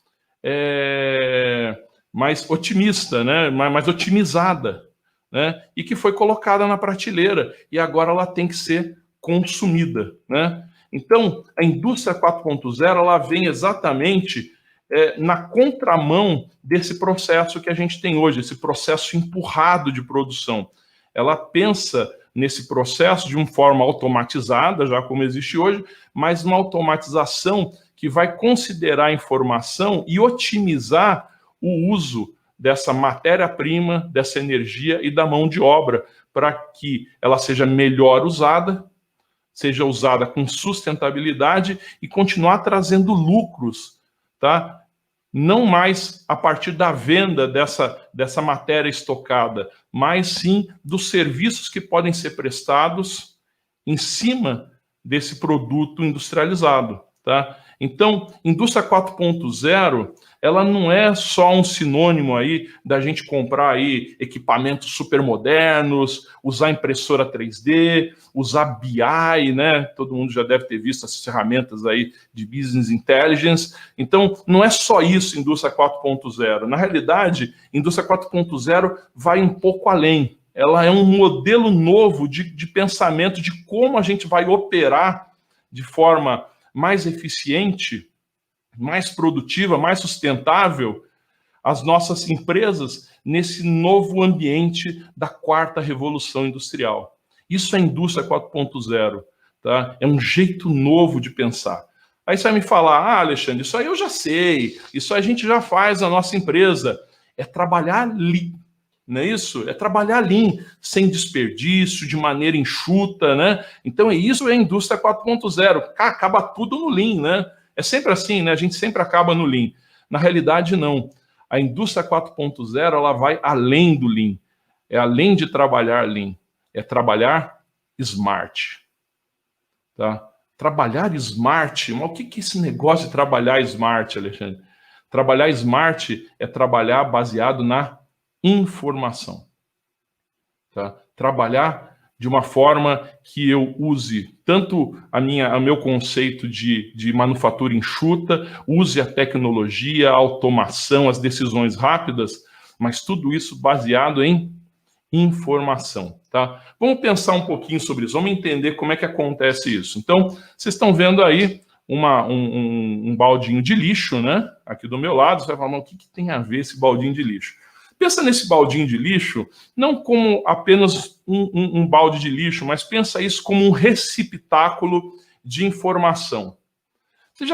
Speaker 1: otimista, né? mais otimizada, né? E que foi colocada na prateleira e agora ela tem que ser consumida, né? Então, a indústria 4.0 ela vem exatamente na contramão desse processo que a gente tem hoje, esse processo empurrado de produção. Ela pensa nesse processo de uma forma automatizada, já como existe hoje, mas uma automatização que vai considerar a informação e otimizar o uso dessa matéria-prima, dessa energia e da mão de obra, para que ela seja melhor usada, seja usada com sustentabilidade e continuar trazendo lucros, tá? Não mais a partir da venda dessa matéria estocada, mas sim dos serviços que podem ser prestados em cima desse produto industrializado, tá? Então, indústria 4.0, ela não é só um sinônimo aí da gente comprar aí equipamentos super modernos, usar impressora 3D, usar BI, né? Todo mundo já deve ter visto essas ferramentas aí de business intelligence. Então, não é só isso, indústria 4.0. Na realidade, indústria 4.0 vai um pouco além. Ela é um modelo novo de pensamento de como a gente vai operar de forma mais eficiente, mais produtiva, mais sustentável as nossas empresas nesse novo ambiente da quarta revolução industrial. Isso é indústria 4.0, tá? É um jeito novo de pensar. Aí você vai me falar, Alexandre, isso aí eu já sei, isso a gente já faz na nossa empresa. É trabalhar lean, não é isso? É trabalhar lean, sem desperdício, de maneira enxuta, né? Então isso é a indústria 4.0. Acaba tudo no lean, né? É sempre assim, né? A gente sempre acaba no lean. Na realidade, não. A indústria 4.0, ela vai além do lean. É além de trabalhar lean. É trabalhar smart. Tá? Trabalhar smart. Mas o que é esse negócio de trabalhar smart, Alexandre? Trabalhar smart é trabalhar baseado na informação. Tá? Trabalhar de uma forma que eu use tanto o meu conceito de manufatura enxuta, use a tecnologia, a automação, as decisões rápidas, mas tudo isso baseado em informação, tá? Vamos pensar um pouquinho sobre isso, vamos entender como é que acontece isso. Então, vocês estão vendo aí um baldinho de lixo, né? Aqui do meu lado, você vai falar, mas o que tem a ver esse baldinho de lixo? Pensa nesse baldinho de lixo não como apenas um balde de lixo, mas pensa isso como um receptáculo de informação. Você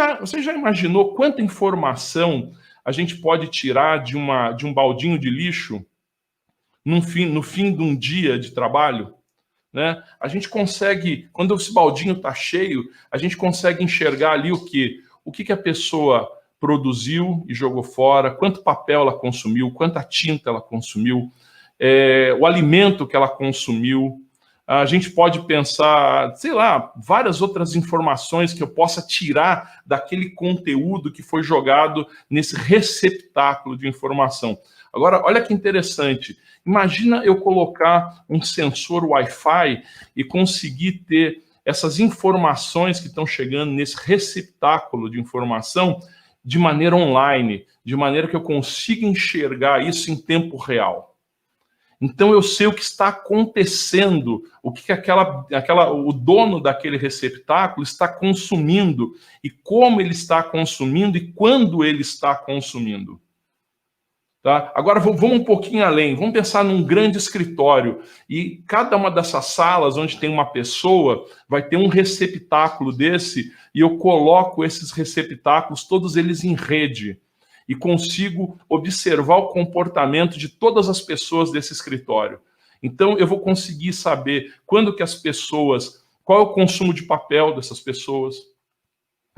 Speaker 1: já imaginou quanta informação a gente pode tirar de um baldinho de lixo no fim de um dia de trabalho? Né? A gente consegue, quando esse baldinho está cheio, a gente consegue enxergar ali o que a pessoa produziu e jogou fora, quanto papel ela consumiu, quanta tinta ela consumiu, o alimento que ela consumiu. A gente pode pensar, sei lá, várias outras informações que eu possa tirar daquele conteúdo que foi jogado nesse receptáculo de informação. Agora, olha que interessante. Imagina eu colocar um sensor Wi-Fi e conseguir ter essas informações que estão chegando nesse receptáculo de informação de maneira online, de maneira que eu consiga enxergar isso em tempo real. Então eu sei o que está acontecendo, o que o dono daquele receptáculo está consumindo, e como ele está consumindo e quando ele está consumindo. Tá? Agora vamos um pouquinho além, vamos pensar num grande escritório, e cada uma dessas salas onde tem uma pessoa vai ter um receptáculo desse, e eu coloco esses receptáculos, todos eles em rede, e consigo observar o comportamento de todas as pessoas desse escritório. Então eu vou conseguir saber quando que as pessoas, qual é o consumo de papel dessas pessoas.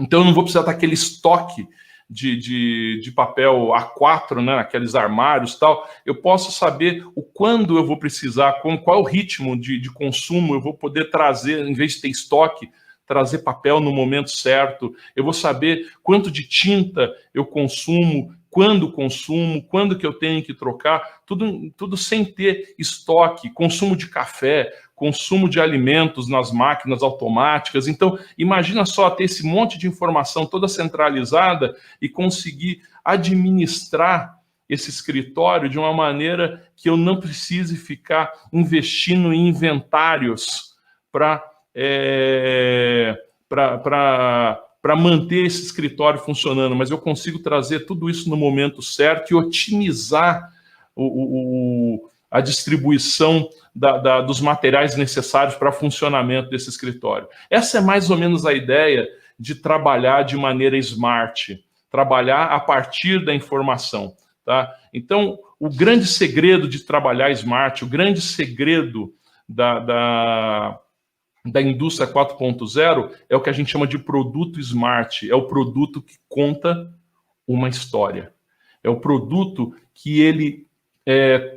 Speaker 1: Então eu não vou precisar daquele estoque de papel A4, né, naqueles armários e tal. Eu posso saber o quando eu vou precisar, qual é o ritmo de consumo eu vou poder trazer, em vez de ter estoque, trazer papel no momento certo. Eu vou saber quanto de tinta eu consumo, quando que eu tenho que trocar, tudo sem ter estoque, consumo de café, consumo de alimentos nas máquinas automáticas. Então, imagina só ter esse monte de informação toda centralizada e conseguir administrar esse escritório de uma maneira que eu não precise ficar investindo em inventários para manter esse escritório funcionando, mas eu consigo trazer tudo isso no momento certo e otimizar a distribuição dos materiais necessários para o funcionamento desse escritório. Essa é mais ou menos a ideia de trabalhar de maneira smart, trabalhar a partir da informação. Tá? Então, o grande segredo de trabalhar smart, o grande segredo da indústria 4.0 é o que a gente chama de produto smart, é o produto que conta uma história. É o produto que ele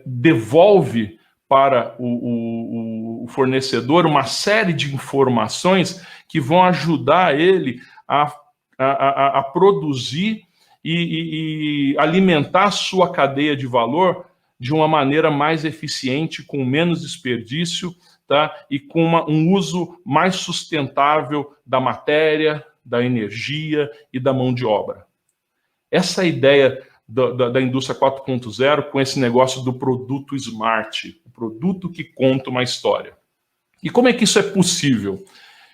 Speaker 1: devolve para o fornecedor uma série de informações que vão ajudar ele a produzir e alimentar a sua cadeia de valor de uma maneira mais eficiente, com menos desperdício, tá? E com um uso mais sustentável da matéria, da energia e da mão de obra. Essa é a ideia da indústria 4.0 com esse negócio do produto smart, o produto que conta uma história. E como é que isso é possível?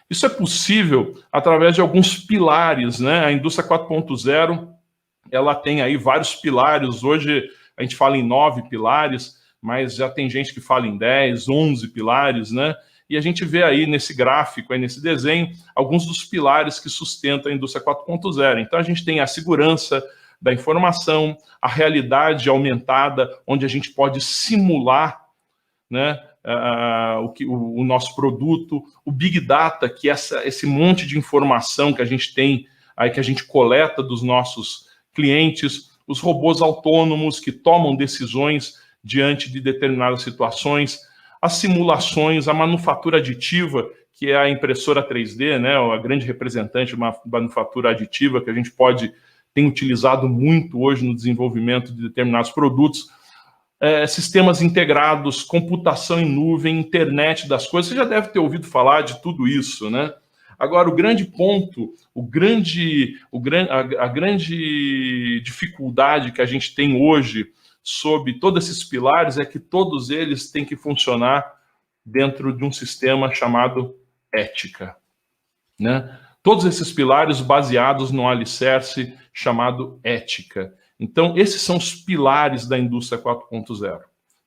Speaker 1: Isso é possível através de alguns pilares, né? A indústria 4.0, ela tem aí vários pilares. Hoje a gente fala em 9 pilares, mas já tem gente que fala em 10, 11 pilares, né? E a gente vê aí nesse gráfico, aí nesse desenho, alguns dos pilares que sustentam a indústria 4.0. Então a gente tem a segurança da informação, a realidade aumentada, onde a gente pode simular, né, o nosso produto, o Big Data, que é esse monte de informação que a gente tem, aí que a gente coleta dos nossos clientes, os robôs autônomos que tomam decisões diante de determinadas situações, as simulações, a manufatura aditiva, que é a impressora 3D, né, a grande representante de uma manufatura aditiva que a gente tem utilizado muito hoje no desenvolvimento de determinados produtos. sistemas integrados, computação em nuvem, internet das coisas. Você já deve ter ouvido falar de tudo isso, né? Agora, o grande ponto, a grande dificuldade que a gente tem hoje sobre todos esses pilares é que todos eles têm que funcionar dentro de um sistema chamado ética, né? Todos esses pilares baseados no alicerce chamado ética. Então, esses são os pilares da indústria 4.0.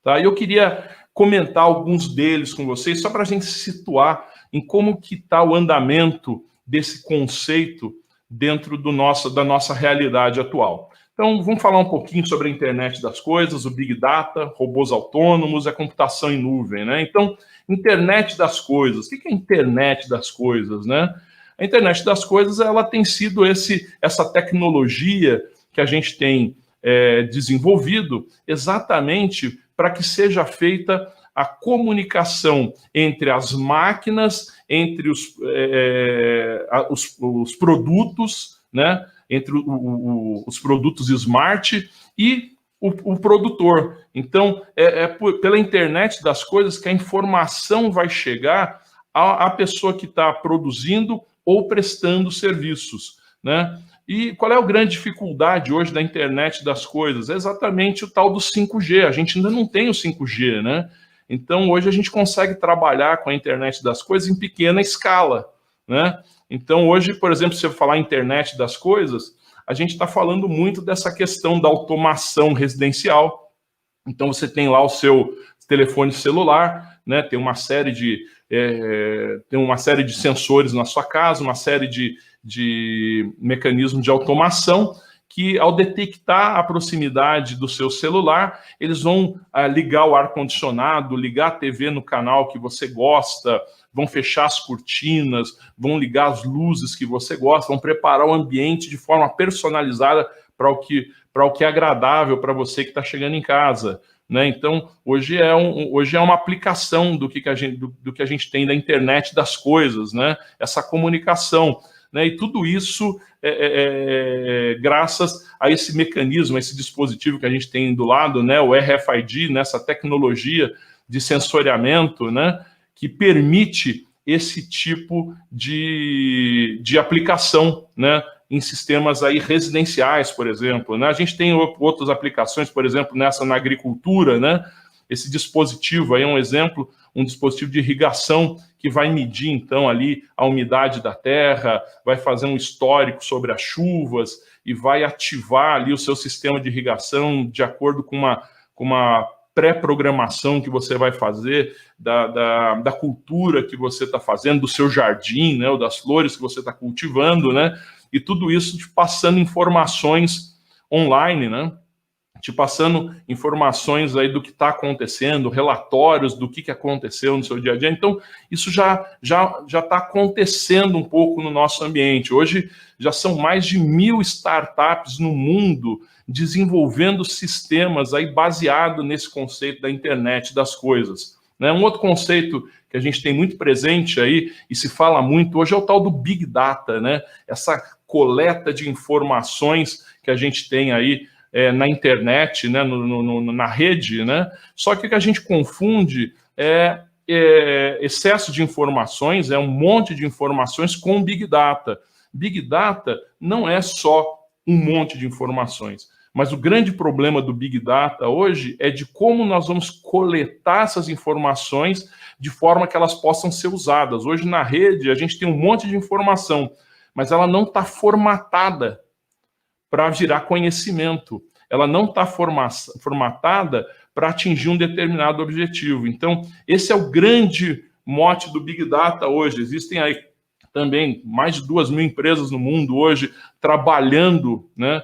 Speaker 1: Tá? E eu queria comentar alguns deles com vocês, só para a gente se situar em como que está o andamento desse conceito dentro da nossa realidade atual. Então, vamos falar um pouquinho sobre a internet das coisas, o Big Data, robôs autônomos, a computação em nuvem, né? Então, internet das coisas. O que é a internet das coisas, né? A internet das coisas, ela tem sido essa tecnologia que a gente tem desenvolvido exatamente para que seja feita a comunicação entre as máquinas, entre os produtos, né? Entre os produtos smart e o produtor. Então, pela internet das coisas que a informação vai chegar à pessoa que está produzindo ou prestando serviços, né? E qual é a grande dificuldade hoje da internet das coisas? É exatamente o tal do 5G. A gente ainda não tem o 5G, né? Então, hoje a gente consegue trabalhar com a internet das coisas em pequena escala, né? Então, hoje, por exemplo, se eu falar internet das coisas, a gente está falando muito dessa questão da automação residencial. Então, você tem lá o seu telefone celular, né? Tem uma série de sensores na sua casa, uma série de mecanismos de automação que, ao detectar a proximidade do seu celular, eles vão ligar o ar-condicionado, ligar a TV no canal que você gosta, vão fechar as cortinas, vão ligar as luzes que você gosta, vão preparar o ambiente de forma personalizada para o que é agradável para você que está chegando em casa, né? Então, hoje é uma aplicação do que a gente tem da internet das coisas, né? Essa comunicação, né? E tudo isso graças a esse mecanismo, a esse dispositivo que a gente tem do lado, né? O RFID, nessa tecnologia de sensoriamento, né? Que permite esse tipo de aplicação, né? Em sistemas aí residenciais, por exemplo, né? A gente tem outras aplicações, por exemplo, na agricultura, né? Esse dispositivo aí é um exemplo, um dispositivo de irrigação que vai medir, então, ali a umidade da terra, vai fazer um histórico sobre as chuvas e vai ativar ali o seu sistema de irrigação de acordo com uma pré-programação que você vai fazer da cultura que você está fazendo, do seu jardim, né? Ou das flores que você está cultivando, né? E tudo isso te passando informações online, né? Te passando informações aí do que está acontecendo, relatórios do que aconteceu no seu dia a dia. Então, isso já está acontecendo um pouco no nosso ambiente. Hoje, já são mais de 1.000 startups no mundo desenvolvendo sistemas aí baseado nesse conceito da internet das coisas, né? Um outro conceito que a gente tem muito presente aí e se fala muito hoje é o tal do Big Data, né? Essa coleta de informações que a gente tem aí na internet, né? Na rede, né? Só que o que a gente confunde é excesso de informações, um monte de informações com Big Data. Big Data não é só um monte de informações, mas o grande problema do Big Data hoje é de como nós vamos coletar essas informações de forma que elas possam ser usadas. Hoje na rede a gente tem um monte de informação, mas ela não está formatada para virar conhecimento. Ela não está formatada para atingir um determinado objetivo. Então, esse é o grande mote do Big Data hoje. Existem aí também mais de 2.000 empresas no mundo hoje trabalhando, né,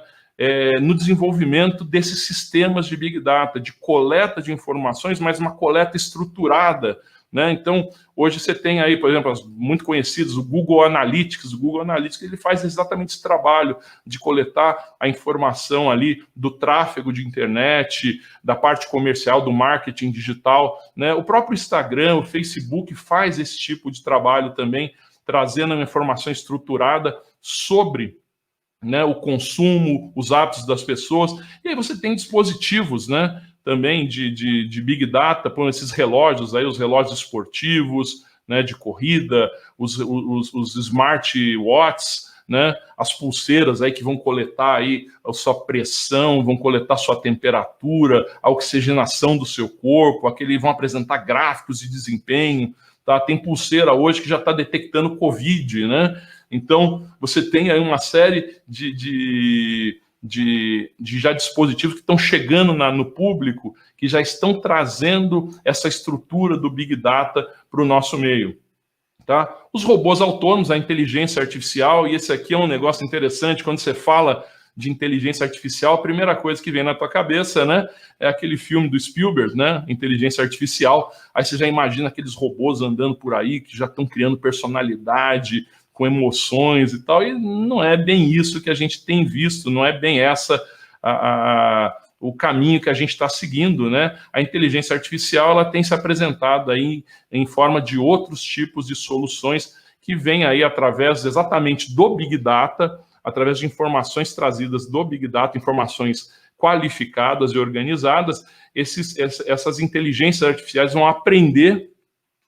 Speaker 1: no desenvolvimento desses sistemas de Big Data, de coleta de informações, mas uma coleta estruturada, né? Então, hoje você tem aí, por exemplo, muito conhecidos, o Google Analytics. O Google Analytics ele faz exatamente esse trabalho de coletar a informação ali do tráfego de internet, da parte comercial, do marketing digital, né? O próprio Instagram, o Facebook faz esse tipo de trabalho também, trazendo uma informação estruturada sobre, né, o consumo, os hábitos das pessoas. E aí você tem dispositivos, né, também de Big Data, por esses relógios aí, os relógios esportivos, né, de corrida, os smartwatches, né, as pulseiras aí que vão coletar aí a sua pressão, vão coletar a sua temperatura, a oxigenação do seu corpo, vão apresentar gráficos de desempenho, tá? Tem pulseira hoje que já está detectando Covid, né? Então, você tem aí uma série de já dispositivos que estão chegando no público, que já estão trazendo essa estrutura do Big Data para o nosso meio. Tá? Os robôs autônomos, a inteligência artificial, e esse aqui é um negócio interessante, quando você fala de inteligência artificial, a primeira coisa que vem na tua cabeça, né, é aquele filme do Spielberg, né, Inteligência Artificial, aí você já imagina aqueles robôs andando por aí, que já estão criando personalidade, com emoções e tal, e não é bem isso que a gente tem visto, não é bem essa o caminho que a gente está seguindo, né? A inteligência artificial ela tem se apresentado aí em forma de outros tipos de soluções que vêm aí através exatamente do Big Data, através de informações trazidas do Big Data, informações qualificadas e organizadas, essas inteligências artificiais vão aprender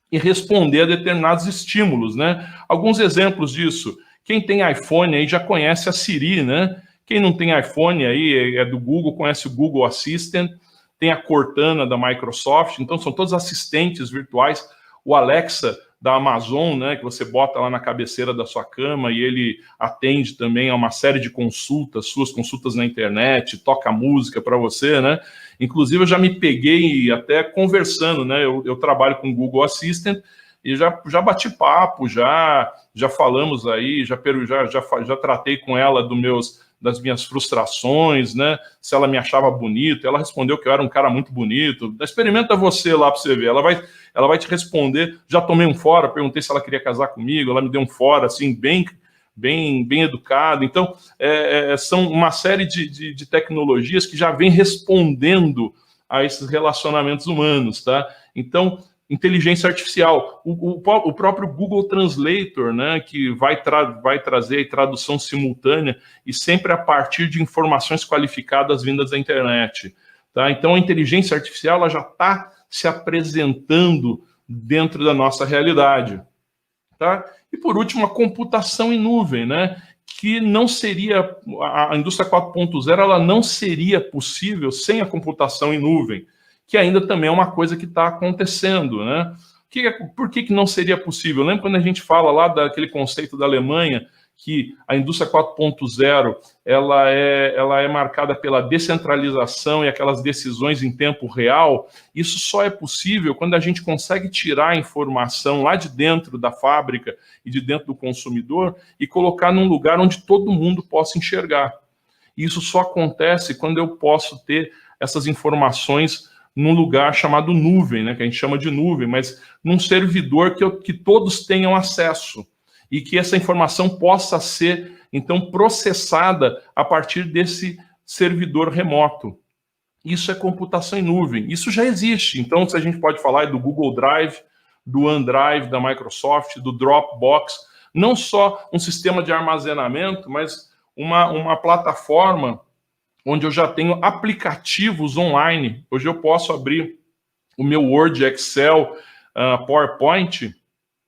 Speaker 1: e responder a determinados estímulos, né? Alguns exemplos disso. Quem tem iPhone aí já conhece a Siri, né? Quem não tem iPhone aí é do Google, conhece o Google Assistant, tem a Cortana da Microsoft, então são todos assistentes virtuais. O Alexa da Amazon, né, que você bota lá na cabeceira da sua cama e ele atende também a uma série de consultas, suas consultas na internet, toca música para você, né? Inclusive eu já me peguei até conversando, né? Eu trabalho com o Google Assistant e já bati papo, já falamos aí, já tratei com ela das minhas frustrações, né? Se ela me achava bonito, ela respondeu que eu era um cara muito bonito. Experimenta você lá para você ver. Ela vai te responder. Já tomei um fora, perguntei se ela queria casar comigo, ela me deu um fora, assim, bem educado. Então, são uma série de tecnologias que já vem respondendo a esses relacionamentos humanos, tá? Então, inteligência artificial, o próprio Google Translator, né, que vai trazer a tradução simultânea e sempre a partir de informações qualificadas vindas da internet. Tá? Então, a inteligência artificial ela já está se apresentando dentro da nossa realidade. Tá? E, por último, a computação em nuvem, né, que não seria, a indústria 4.0 ela não seria possível sem a computação em nuvem, que ainda também é uma coisa que está acontecendo, né? Por que não seria possível? Lembra quando a gente fala lá daquele conceito da Alemanha, que a indústria 4.0 ela é marcada pela descentralização e aquelas decisões em tempo real? Isso só é possível quando a gente consegue tirar a informação lá de dentro da fábrica e de dentro do consumidor e colocar num lugar onde todo mundo possa enxergar. Isso só acontece quando eu posso ter essas informações num lugar chamado nuvem, né, que a gente chama de nuvem, mas num servidor que todos tenham acesso e que essa informação possa ser, então, processada a partir desse servidor remoto. Isso é computação em nuvem. Isso já existe. Então, se a gente pode falar do Google Drive, do OneDrive da Microsoft, do Dropbox, não só um sistema de armazenamento, mas uma plataforma onde eu já tenho aplicativos online. Hoje eu posso abrir o meu Word, Excel, PowerPoint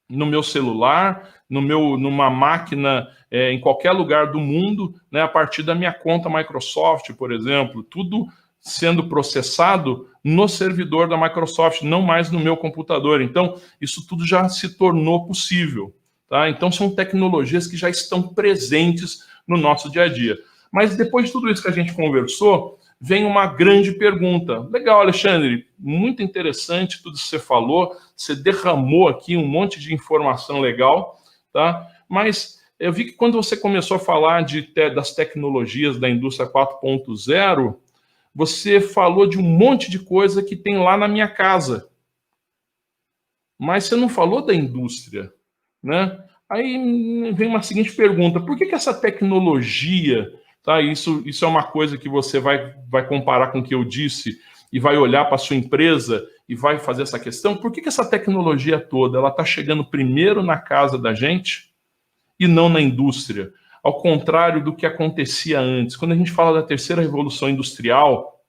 Speaker 1: no meu celular, numa máquina em qualquer lugar do mundo, né, a partir da minha conta Microsoft, por exemplo, tudo sendo processado no servidor da Microsoft, não mais no meu computador. Então, isso tudo já se tornou possível. Tá? Então, são tecnologias que já estão presentes no nosso dia a dia. Mas depois de tudo isso que a gente conversou, vem uma grande pergunta. Legal, Alexandre, muito interessante tudo que você falou, você derramou aqui um monte de informação legal, tá? Mas eu vi que quando você começou a falar das tecnologias da indústria 4.0, você falou de um monte de coisa que tem lá na minha casa. Mas você não falou da indústria, né? Aí vem uma seguinte pergunta, por que essa tecnologia... Tá, isso é uma coisa que você vai comparar com o que eu disse e vai olhar para a sua empresa e vai fazer essa questão. Por que essa tecnologia toda ela está chegando primeiro na casa da gente e não na indústria? Ao contrário do que acontecia antes. Quando a gente fala da terceira revolução industrial,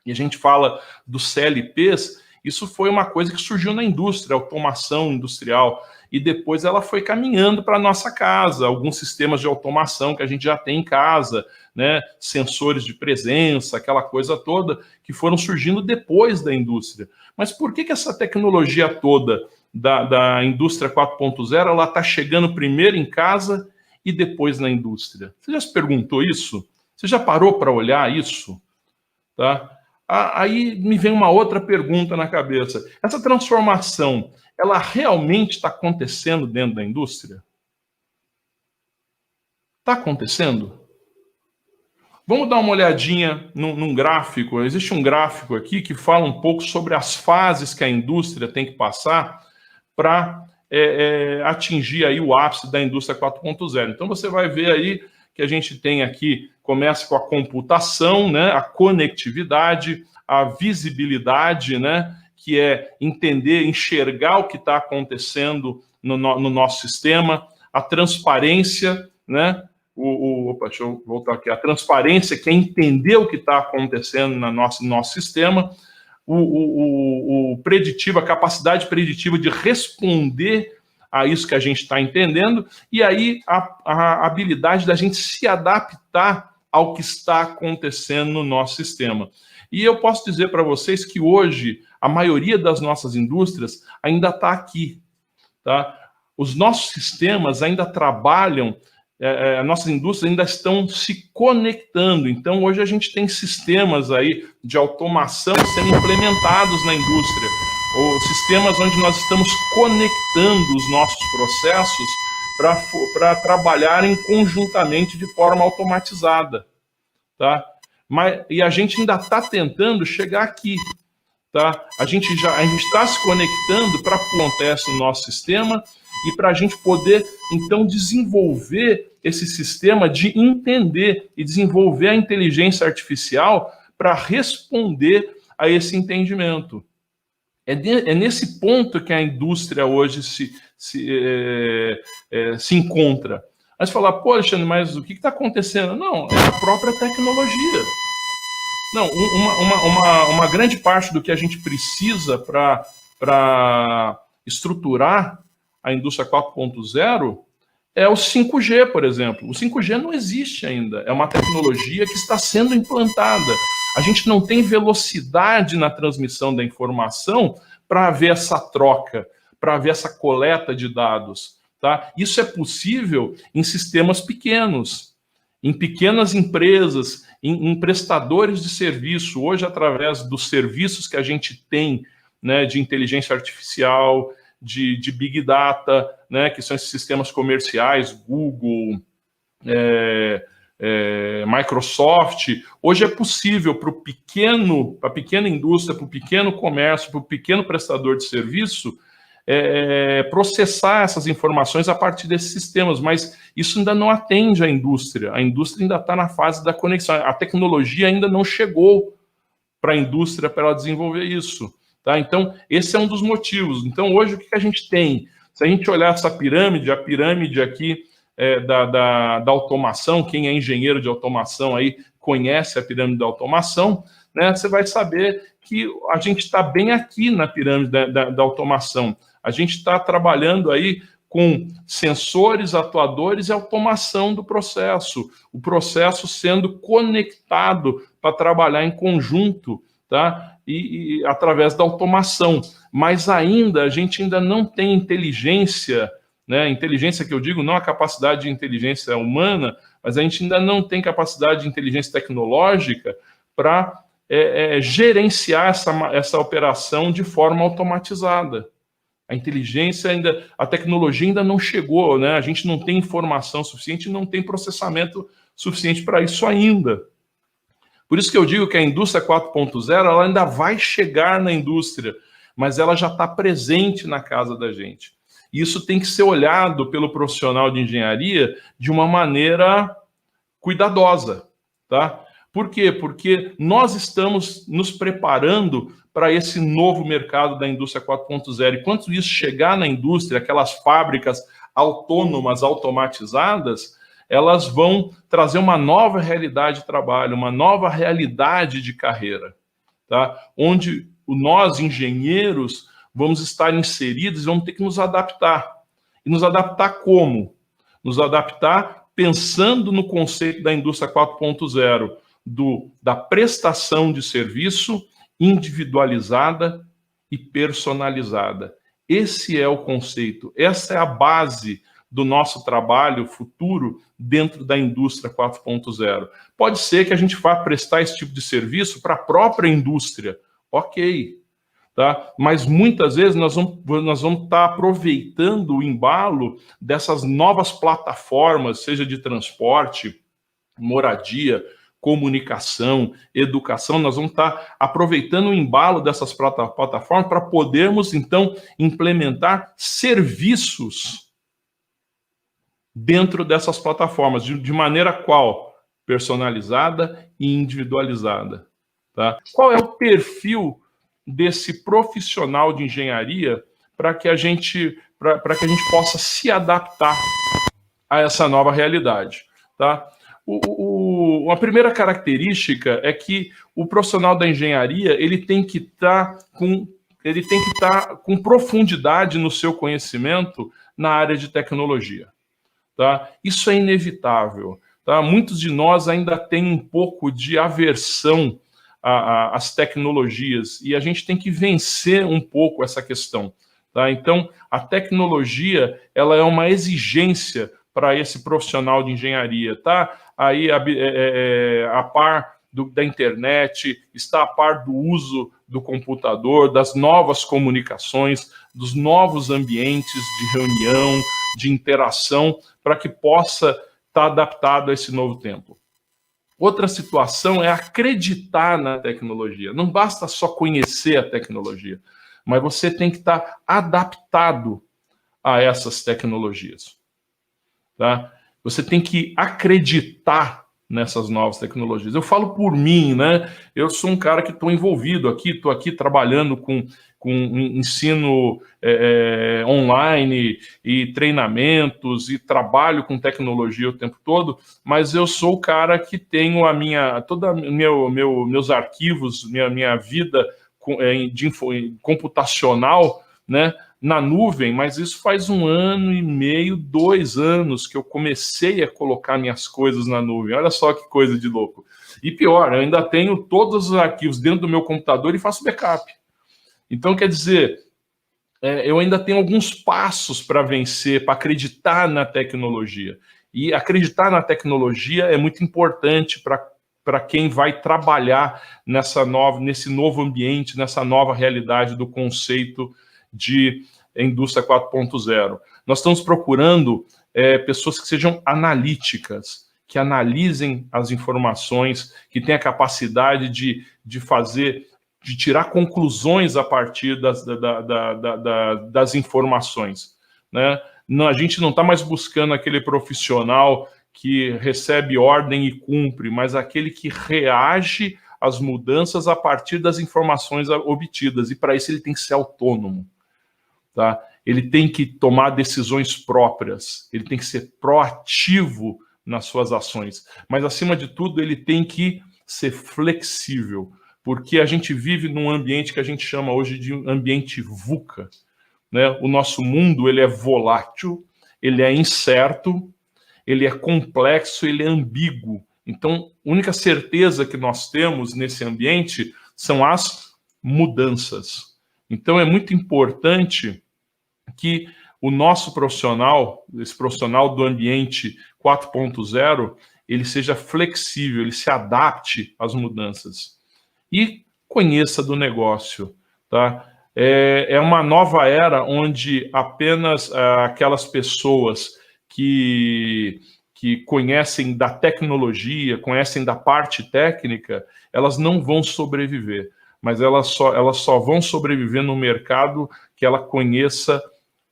Speaker 1: e a gente fala dos CLPs, isso foi uma coisa que surgiu na indústria, automação industrial, e depois ela foi caminhando para a nossa casa, alguns sistemas de automação que a gente já tem em casa, né, sensores de presença, aquela coisa toda, que foram surgindo depois da indústria. Mas por que essa tecnologia toda da indústria 4.0, ela está chegando primeiro em casa e depois na indústria? Você já se perguntou isso? Você já parou para olhar isso? Tá? Aí me vem uma outra pergunta na cabeça. Essa transformação, ela realmente está acontecendo dentro da indústria? Está acontecendo? Vamos dar uma olhadinha num gráfico. Existe um gráfico aqui que fala um pouco sobre as fases que a indústria tem que passar para atingir aí o ápice da indústria 4.0. Então você vai ver aí que a gente tem aqui, começa com a computação, né, a conectividade, a visibilidade, né, que é entender, enxergar o que está acontecendo no nosso sistema, a transparência, né, deixa eu voltar aqui, a transparência, que é entender o que está acontecendo no nosso sistema, o preditivo, a capacidade preditiva de responder a isso que a gente está entendendo, e aí a habilidade da gente se adaptar ao que está acontecendo no nosso sistema. E eu posso dizer para vocês que hoje a maioria das nossas indústrias ainda está aqui. Tá? Os nossos sistemas ainda trabalham, nossas indústrias ainda estão se conectando. Então, hoje a gente tem sistemas aí de automação sendo implementados na indústria, ou sistemas onde nós estamos conectando os nossos processos para trabalharem conjuntamente de forma automatizada. Tá? E a gente ainda está tentando chegar aqui. Tá? A gente está se conectando para apontar isso no nosso sistema e para a gente poder, então, desenvolver esse sistema de entender e desenvolver a inteligência artificial para responder a esse entendimento. É nesse ponto que a indústria hoje se encontra. Aí você fala, pô, Alexandre, mas o que está acontecendo? Não, é a própria tecnologia. Não, uma grande parte do que a gente precisa para estruturar a indústria 4.0 é o 5G, por exemplo. O 5G não existe ainda. É uma tecnologia que está sendo implantada. A gente não tem velocidade na transmissão da informação para haver essa troca, para haver essa coleta de dados. Tá? Isso é possível em sistemas pequenos, em pequenas empresas, em prestadores de serviço. Hoje, através dos serviços que a gente tem, né, de inteligência artificial, de Big Data, né, que são esses sistemas comerciais, Google, Microsoft, hoje é possível para a pequena indústria, para o pequeno comércio, para o pequeno prestador de serviço, processar essas informações a partir desses sistemas, mas isso ainda não atende a indústria ainda está na fase da conexão, a tecnologia ainda não chegou para a indústria para ela desenvolver isso. Tá? Então, esse é um dos motivos. Então, hoje, o que a gente tem? Se a gente olhar essa pirâmide, a pirâmide aqui da automação, quem é engenheiro de automação aí conhece a pirâmide da automação, né? Você vai saber que a gente está bem aqui na pirâmide da automação. A gente está trabalhando aí com sensores, atuadores e automação do processo. O processo sendo conectado para trabalhar em conjunto, tá? E através da automação. Mas ainda, a gente ainda não tem inteligência, né? Inteligência que eu digo, não a capacidade de inteligência humana, mas a gente ainda não tem capacidade de inteligência tecnológica para gerenciar essa operação de forma automatizada. A tecnologia ainda não chegou, né? A gente não tem informação suficiente, não tem processamento suficiente para isso ainda. Por isso que eu digo que a indústria 4.0 ela ainda vai chegar na indústria, mas ela já está presente na casa da gente. E isso tem que ser olhado pelo profissional de engenharia de uma maneira cuidadosa, tá? Por quê? Porque nós estamos nos preparando para esse novo mercado da indústria 4.0. E quando isso chegar na indústria, aquelas fábricas autônomas, automatizadas, elas vão trazer uma nova realidade de trabalho, uma nova realidade de carreira. tá? Onde nós, engenheiros, vamos estar inseridos e vamos ter que nos adaptar. E nos adaptar como? Nos adaptar pensando no conceito da indústria 4.0, da prestação de serviço individualizada e personalizada. Esse é o conceito, essa é a base do nosso trabalho futuro dentro da indústria 4.0. Pode ser que a gente vá prestar esse tipo de serviço para a própria indústria, ok, tá? Mas muitas vezes nós vamos estar aproveitando o embalo dessas novas plataformas, seja de transporte, moradia, comunicação, educação, nós vamos estar aproveitando o embalo dessas plataformas para podermos, então, implementar serviços dentro dessas plataformas, de maneira qual? Personalizada e individualizada. Tá? Qual é o perfil desse profissional de engenharia para que a gente possa se adaptar a essa nova realidade? Tá? A primeira característica é que o profissional da engenharia ele tem que estar com profundidade no seu conhecimento na área de tecnologia. Tá? Isso é inevitável. Tá? Muitos de nós ainda têm um pouco de aversão às tecnologias e a gente tem que vencer um pouco essa questão. Tá? Então, a tecnologia ela é uma exigência para esse profissional de engenharia. Tá? Aí a par da internet, está a par do uso do computador, das novas comunicações, dos novos ambientes de reunião, de interação, para que possa estar adaptado a esse novo tempo. Outra situação é acreditar na tecnologia. Não basta só conhecer a tecnologia, mas você tem que estar adaptado a essas tecnologias. Tá? Você tem que acreditar nessas novas tecnologias. Eu falo por mim, né? Eu sou um cara que estou envolvido aqui, estou aqui trabalhando com ensino online e treinamentos e trabalho com tecnologia o tempo todo, mas eu sou o cara que tenho meus arquivos, minha vida computacional, né, na nuvem, mas isso faz 1 ano e meio, 2 anos que eu comecei a colocar minhas coisas na nuvem. Olha só que coisa de louco. E pior, eu ainda tenho todos os arquivos dentro do meu computador e faço backup. Então, quer dizer, eu ainda tenho alguns passos para vencer, para acreditar na tecnologia. E acreditar na tecnologia é muito importante para quem vai trabalhar nesse novo ambiente, nessa nova realidade do conceito de indústria 4.0. Nós estamos procurando pessoas que sejam analíticas, que analisem as informações, que tenham a capacidade de tirar conclusões a partir das informações. Né? A gente não está mais buscando aquele profissional que recebe ordem e cumpre, mas aquele que reage às mudanças a partir das informações obtidas. E para isso ele tem que ser autônomo. Tá? Ele tem que tomar decisões próprias, ele tem que ser proativo nas suas ações. Mas, acima de tudo, ele tem que ser flexível, porque a gente vive num ambiente que a gente chama hoje de ambiente VUCA. Né? O nosso mundo ele é volátil, ele é incerto, ele é complexo, ele é ambíguo. Então, a única certeza que nós temos nesse ambiente são as mudanças. Então, é muito importante que o nosso profissional, esse profissional do ambiente 4.0, ele seja flexível, ele se adapte às mudanças. E conheça do negócio. Tá? É uma nova era onde apenas aquelas pessoas que conhecem da tecnologia, conhecem da parte técnica, elas não vão sobreviver, mas elas só vão sobreviver no mercado que ela conheça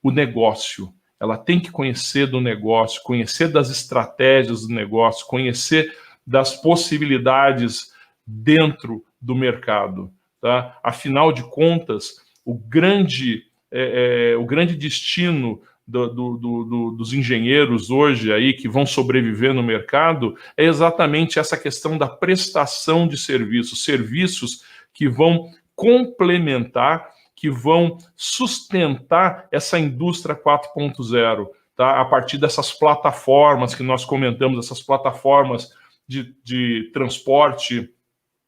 Speaker 1: o negócio. Ela tem que conhecer do negócio, conhecer das estratégias do negócio, conhecer das possibilidades dentro do mercado. Tá? Afinal de contas, o grande destino dos engenheiros hoje aí que vão sobreviver no mercado é exatamente essa questão da prestação de serviços que vão complementar, que vão sustentar essa indústria 4.0, tá? A partir dessas plataformas que nós comentamos, essas plataformas de transporte,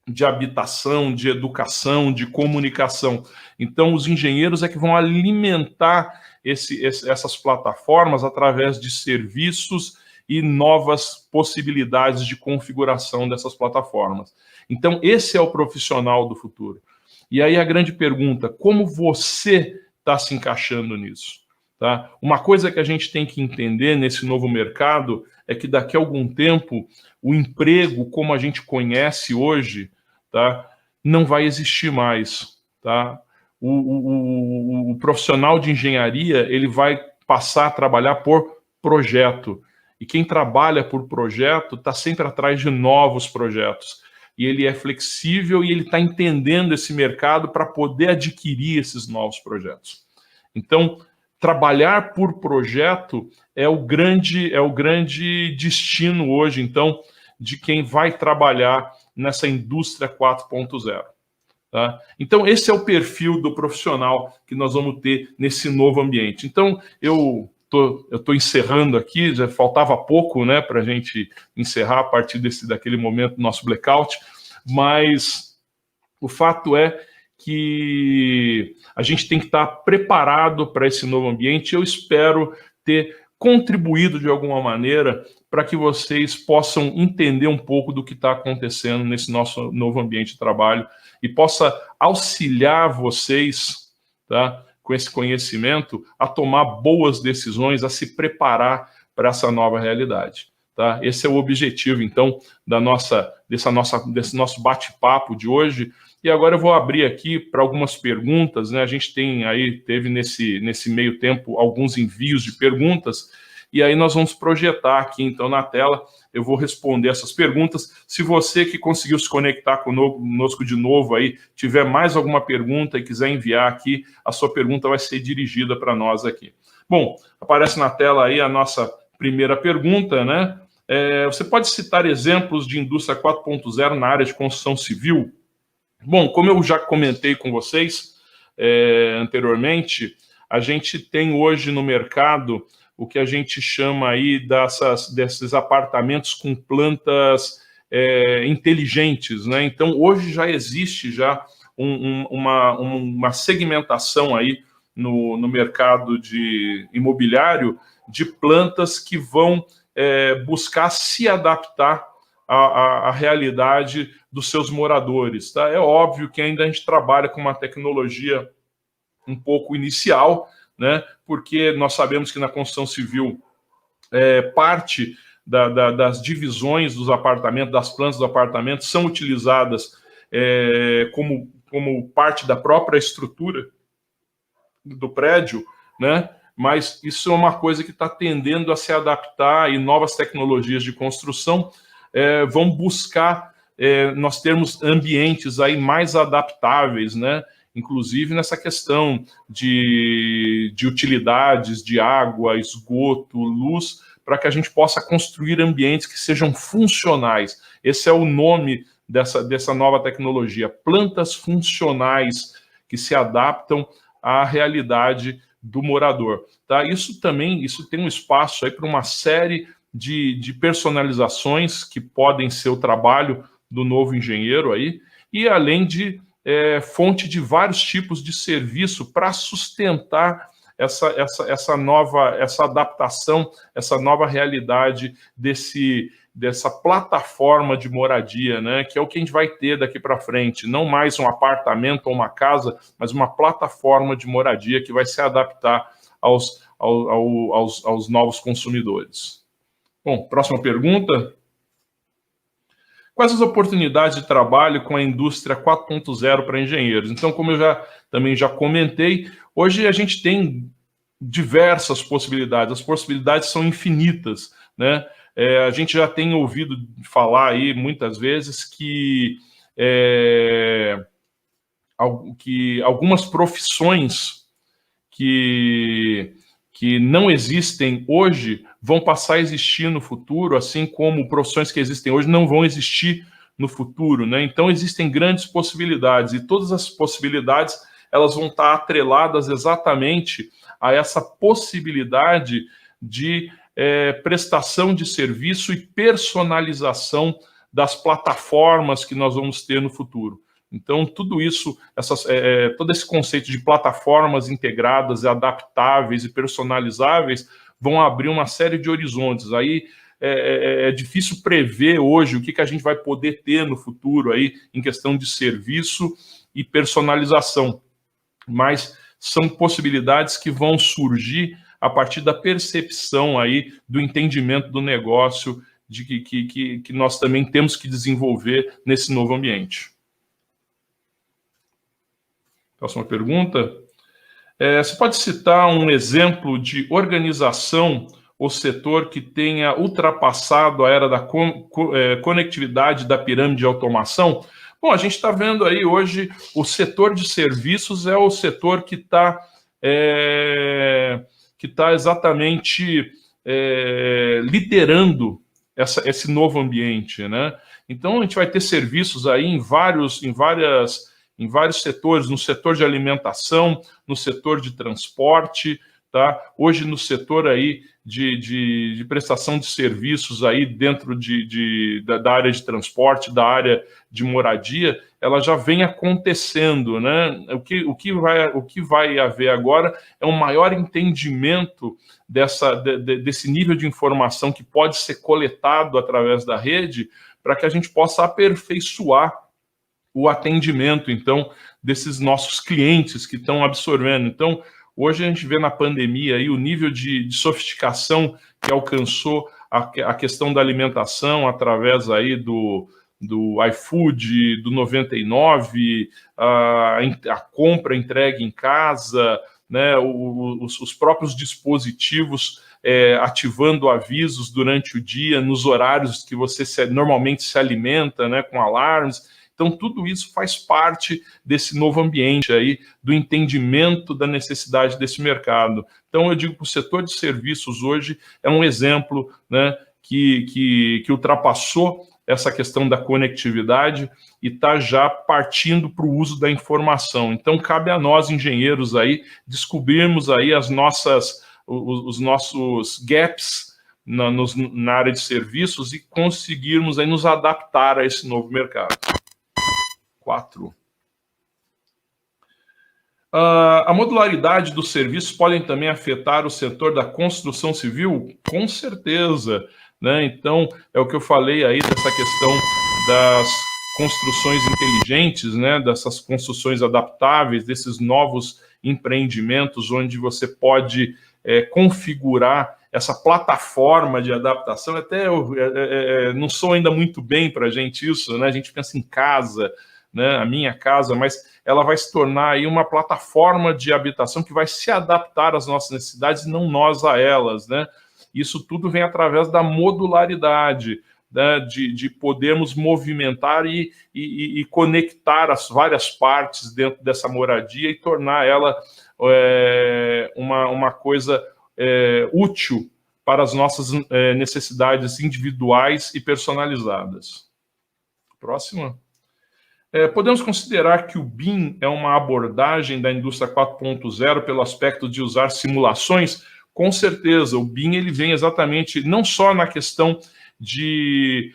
Speaker 1: de habitação, de educação, de comunicação. Então, os engenheiros é que vão alimentar essas plataformas através de serviços e novas possibilidades de configuração dessas plataformas. Então, esse é o profissional do futuro. E aí a grande pergunta, como você está se encaixando nisso? Tá? Uma coisa que a gente tem que entender nesse novo mercado é que daqui a algum tempo o emprego como a gente conhece hoje, tá, não vai existir mais. Tá? O profissional de engenharia ele vai passar a trabalhar por projeto. E quem trabalha por projeto está sempre atrás de novos projetos. E ele é flexível e ele está entendendo esse mercado para poder adquirir esses novos projetos. Então, trabalhar por projeto é o grande destino hoje, então, de quem vai trabalhar nessa indústria 4.0. Tá? Então, esse é o perfil do profissional que nós vamos ter nesse novo ambiente. Então, eu estou encerrando aqui, já faltava pouco, né, para a gente encerrar a partir daquele momento do nosso blackout, mas o fato é que a gente tem que estar preparado para esse novo ambiente. Eu espero ter contribuído de alguma maneira para que vocês possam entender um pouco do que está acontecendo nesse nosso novo ambiente de trabalho e possa auxiliar vocês, tá, com esse conhecimento, a tomar boas decisões, a se preparar para essa nova realidade. Tá? Esse é o objetivo, então, desse nosso bate-papo de hoje. E agora eu vou abrir aqui para algumas perguntas, né? A gente teve nesse meio tempo alguns envios de perguntas, e aí nós vamos projetar aqui, então, na tela. Eu vou responder essas perguntas. Se você que conseguiu se conectar conosco de novo aí, tiver mais alguma pergunta e quiser enviar aqui, a sua pergunta vai ser dirigida para nós aqui. Bom, aparece na tela aí a nossa primeira pergunta, né? Você pode citar exemplos de indústria 4.0 na área de construção civil? Bom, como eu já comentei com vocês anteriormente, a gente tem hoje no mercado o que a gente chama aí desses apartamentos com plantas inteligentes, né? Então, hoje já existe uma segmentação aí no mercado de imobiliário de plantas que vão buscar se adaptar à realidade dos seus moradores. Tá? É óbvio que ainda a gente trabalha com uma tecnologia um pouco inicial, né? Porque nós sabemos que na construção civil parte das divisões dos apartamentos, das plantas do apartamento, são utilizadas como parte da própria estrutura do prédio, né? Mas isso é uma coisa que está tendendo a se adaptar e novas tecnologias de construção vão buscar nós termos ambientes aí mais adaptáveis, né? Inclusive nessa questão de utilidades de água, esgoto, luz, para que a gente possa construir ambientes que sejam funcionais. Esse é o nome dessa nova tecnologia, plantas funcionais que se adaptam à realidade do morador. Tá? Isso tem um espaço aí para uma série de personalizações que podem ser o trabalho do novo engenheiro aí, e além de fonte de vários tipos de serviço para sustentar essa adaptação, essa nova realidade dessa plataforma de moradia, né, que é o que a gente vai ter daqui para frente, não mais um apartamento ou uma casa, mas uma plataforma de moradia que vai se adaptar aos novos consumidores. Bom, próxima pergunta. Quais as oportunidades de trabalho com a indústria 4.0 para engenheiros? Então, como eu também já comentei, hoje a gente tem diversas possibilidades, as possibilidades são infinitas, né? A gente já tem ouvido falar aí muitas vezes que algumas profissões que não existem hoje vão passar a existir no futuro, assim como profissões que existem hoje não vão existir no futuro, né? Então existem grandes possibilidades, e todas as possibilidades elas vão estar atreladas exatamente a essa possibilidade de prestação de serviço e personalização das plataformas que nós vamos ter no futuro. Então, tudo isso, todo esse conceito de plataformas integradas, adaptáveis e personalizáveis vão abrir uma série de horizontes. Aí é difícil prever hoje o que a gente vai poder ter no futuro aí em questão de serviço e personalização, mas são possibilidades que vão surgir a partir da percepção aí do entendimento do negócio de que nós também temos que desenvolver nesse novo ambiente. Próxima pergunta. Você pode citar um exemplo de organização ou setor que tenha ultrapassado a era da conectividade da pirâmide de automação? Bom, a gente está vendo aí hoje o setor de serviços é o setor que está exatamente liderando esse novo ambiente, né? Então a gente vai ter serviços aí em vários setores, no setor de alimentação, no setor de transporte, tá? Hoje no setor aí de prestação de serviços aí dentro da área de transporte, da área de moradia, ela já vem acontecendo, né? O que vai haver agora é um maior entendimento desse nível de informação que pode ser coletado através da rede, para que a gente possa aperfeiçoar o atendimento, então, desses nossos clientes que estão absorvendo. Então, hoje a gente vê na pandemia aí o nível de sofisticação que alcançou a questão da alimentação através aí do iFood, do 99, a compra entregue em casa, né, os próprios dispositivos ativando avisos durante o dia, nos horários que você normalmente se alimenta, né, com alarmes. Então, tudo isso faz parte desse novo ambiente aí, do entendimento da necessidade desse mercado. Então, eu digo que o setor de serviços hoje é um exemplo, né, que ultrapassou essa questão da conectividade e está já partindo para o uso da informação. Então, cabe a nós, engenheiros, aí, descobrirmos aí os nossos gaps na área de serviços e conseguirmos aí nos adaptar a esse novo mercado. 4. A modularidade dos serviços podem também afetar o setor da construção civil? Com certeza, né? Então, é o que eu falei aí dessa questão das construções inteligentes, né? Dessas construções adaptáveis, desses novos empreendimentos onde você pode configurar essa plataforma de adaptação. Até não sou ainda muito bem para a gente isso, né? A gente pensa em casa, né, a minha casa, mas ela vai se tornar aí uma plataforma de habitação que vai se adaptar às nossas necessidades e não nós a elas, né? Isso tudo vem através da modularidade, né, de podermos movimentar e conectar as várias partes dentro dessa moradia e tornar ela uma coisa útil para as nossas necessidades individuais e personalizadas. Próxima. Podemos considerar que o BIM é uma abordagem da indústria 4.0 pelo aspecto de usar simulações? Com certeza, o BIM ele vem exatamente não só na questão de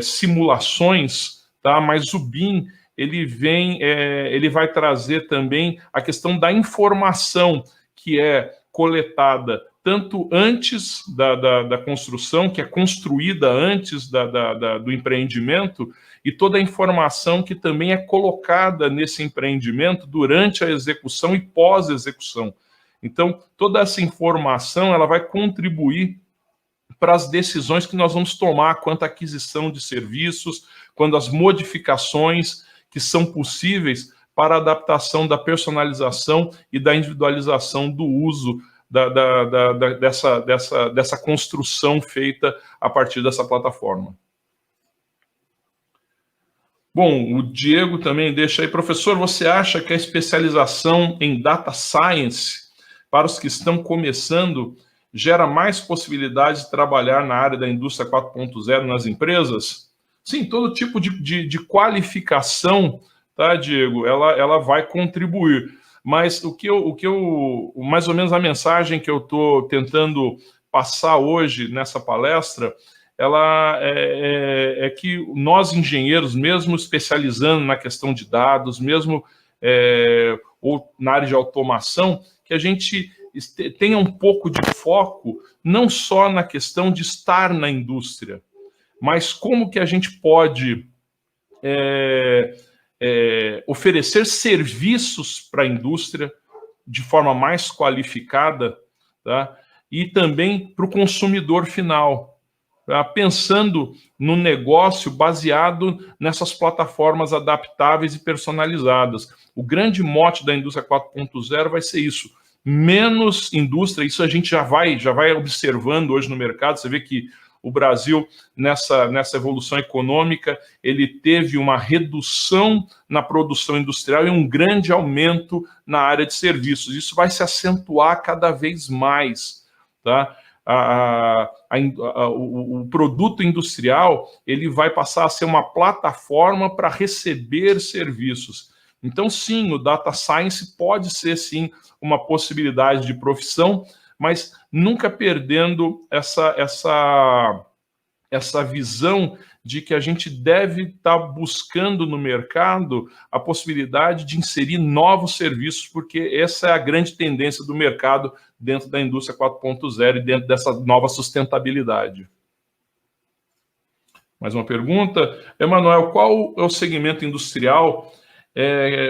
Speaker 1: simulações, tá? Mas o BIM ele vai trazer também a questão da informação que é coletada tanto antes da construção, que é construída antes do empreendimento, e toda a informação que também é colocada nesse empreendimento durante a execução e pós-execução. Então, toda essa informação ela vai contribuir para as decisões que nós vamos tomar quanto à aquisição de serviços, quanto às modificações que são possíveis para a adaptação da personalização e da individualização do uso dessa construção feita a partir dessa plataforma. Bom, o Diego também deixa aí, professor, você acha que a especialização em data science para os que estão começando gera mais possibilidades de trabalhar na área da indústria 4.0 nas empresas? Sim, todo tipo de qualificação, tá, Diego, ela vai contribuir. Mas mais ou menos a mensagem que eu estou tentando passar hoje nessa palestra, ela é que nós engenheiros, mesmo especializando na questão de dados, mesmo ou na área de automação, que a gente tenha um pouco de foco não só na questão de estar na indústria, mas como que a gente pode oferecer serviços para a indústria de forma mais qualificada, tá? E também para o consumidor final, tá? Pensando no negócio baseado nessas plataformas adaptáveis e personalizadas. O grande mote da indústria 4.0 vai ser isso. Menos indústria, isso a gente já vai observando hoje no mercado. Você vê que o Brasil, nessa evolução econômica, ele teve uma redução na produção industrial e um grande aumento na área de serviços. Isso vai se acentuar cada vez mais, tá? O produto industrial, ele vai passar a ser uma plataforma para receber serviços. Então, sim, o data science pode ser, sim, uma possibilidade de profissão, mas nunca perdendo essa visão de que a gente deve estar buscando no mercado a possibilidade de inserir novos serviços, porque essa é a grande tendência do mercado dentro da indústria 4.0 e dentro dessa nova sustentabilidade. Mais uma pergunta. Emanuel, qual é o segmento industrial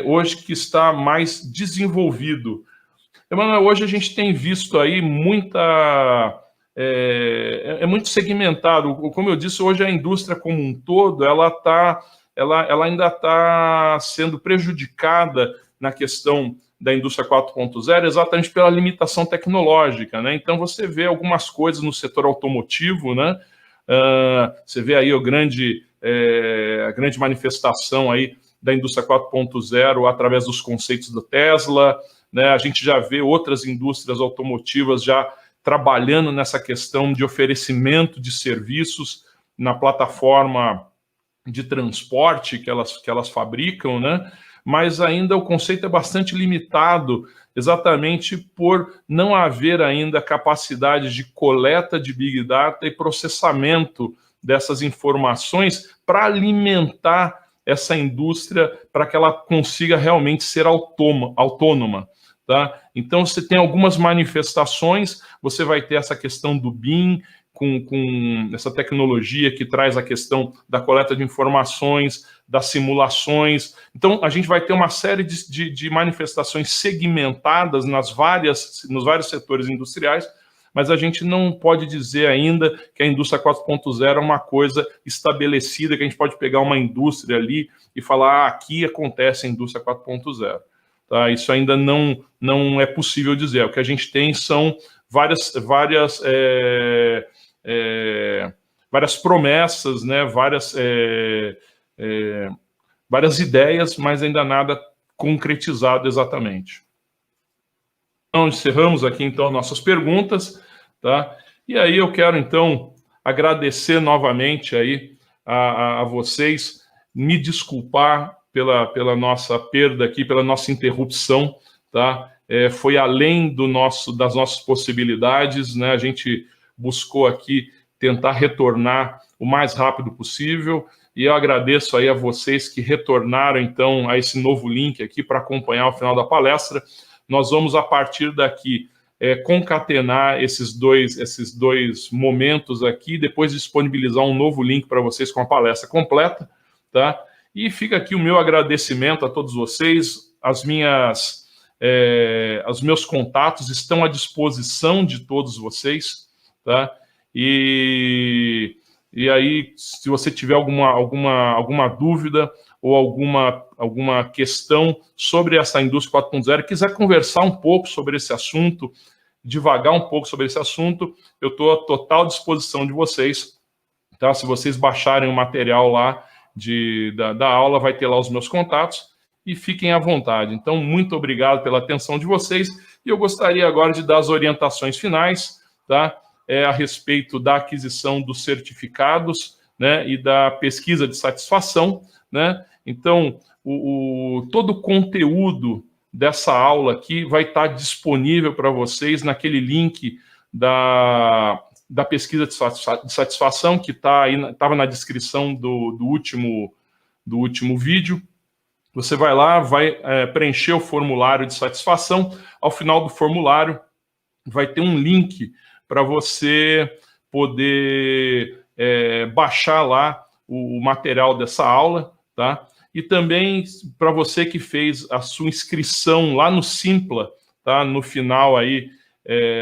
Speaker 1: hoje que está mais desenvolvido? Emanuel, hoje a gente tem visto aí muita... muito segmentado. Como eu disse, hoje a indústria como um todo, ela ainda está sendo prejudicada na questão da indústria 4.0 exatamente pela limitação tecnológica, né? Então você vê algumas coisas no setor automotivo, né? Você vê aí a grande manifestação aí da indústria 4.0 através dos conceitos da Tesla, né? A gente já vê outras indústrias automotivas já trabalhando nessa questão de oferecimento de serviços na plataforma de transporte que elas fabricam, né? Mas ainda o conceito é bastante limitado, exatamente por não haver ainda capacidade de coleta de Big Data e processamento dessas informações para alimentar essa indústria para que ela consiga realmente ser autônoma. Tá? Então, você tem algumas manifestações, você vai ter essa questão do BIM, com essa tecnologia que traz a questão da coleta de informações, das simulações. Então, a gente vai ter uma série de manifestações segmentadas nos vários setores industriais, mas a gente não pode dizer ainda que a indústria 4.0 é uma coisa estabelecida, que a gente pode pegar uma indústria ali e falar, aqui acontece a indústria 4.0. Tá? Isso ainda não é possível dizer. O que a gente tem são várias promessas, né? várias ideias, mas ainda nada concretizado exatamente. Então, encerramos aqui, então, nossas perguntas, tá? E aí eu quero, então, agradecer novamente aí a vocês, me desculpar pela nossa perda aqui, pela nossa interrupção, tá? Foi além das nossas possibilidades, né? A gente buscou aqui tentar retornar o mais rápido possível, e eu agradeço aí a vocês que retornaram, então, a esse novo link aqui para acompanhar o final da palestra. Nós vamos, a partir daqui, concatenar esses dois momentos aqui, depois disponibilizar um novo link para vocês com a palestra completa, tá? E fica aqui o meu agradecimento a todos vocês. Os meus contatos estão à disposição de todos vocês, tá? E aí, se você tiver alguma dúvida ou alguma questão sobre essa indústria 4.0, quiser conversar um pouco sobre esse assunto, divagar um pouco sobre esse assunto, eu estou à total disposição de vocês, tá? Se vocês baixarem o material lá da aula, vai ter lá os meus contatos, e fiquem à vontade. Então, muito obrigado pela atenção de vocês, e eu gostaria agora de dar as orientações finais, tá? A respeito da aquisição dos certificados né, e da pesquisa de satisfação, né? Então, todo o conteúdo dessa aula aqui vai estar disponível para vocês naquele link da pesquisa de satisfação que estava na descrição do último vídeo. Você vai lá, vai preencher o formulário de satisfação. Ao final do formulário, vai ter um link para você poder baixar lá o material dessa aula, tá? E também para você que fez a sua inscrição lá no Simpla, tá? No final aí,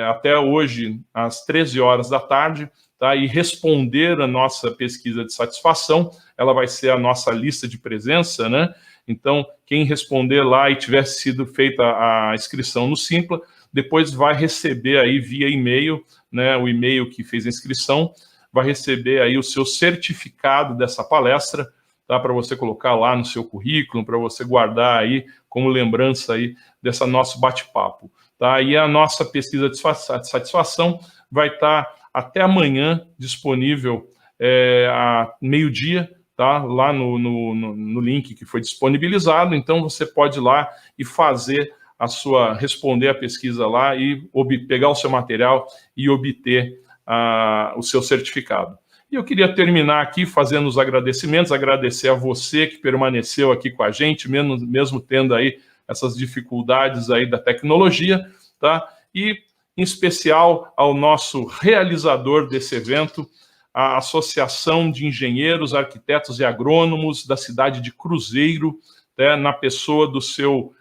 Speaker 1: até hoje, às 13 horas da tarde, tá? E responder a nossa pesquisa de satisfação, ela vai ser a nossa lista de presença, né? Então, quem responder lá e tiver sido feita a inscrição no Simpla, depois vai receber aí via e-mail, né? O e-mail que fez a inscrição, vai receber aí o seu certificado dessa palestra, tá? Para você colocar lá no seu currículo, para você guardar aí como lembrança aí dessa nosso bate-papo, tá? E a nossa pesquisa de satisfação vai estar até amanhã disponível a meio-dia, tá? Lá no link que foi disponibilizado. Então você pode ir lá e fazer responder a pesquisa lá e pegar o seu material e obter o seu certificado. E eu queria terminar aqui fazendo os agradecimentos, agradecer a você que permaneceu aqui com a gente, mesmo tendo aí essas dificuldades aí da tecnologia, tá? E, em especial, ao nosso realizador desse evento, a Associação de Engenheiros, Arquitetos e Agrônomos da cidade de Cruzeiro, né, na pessoa do seu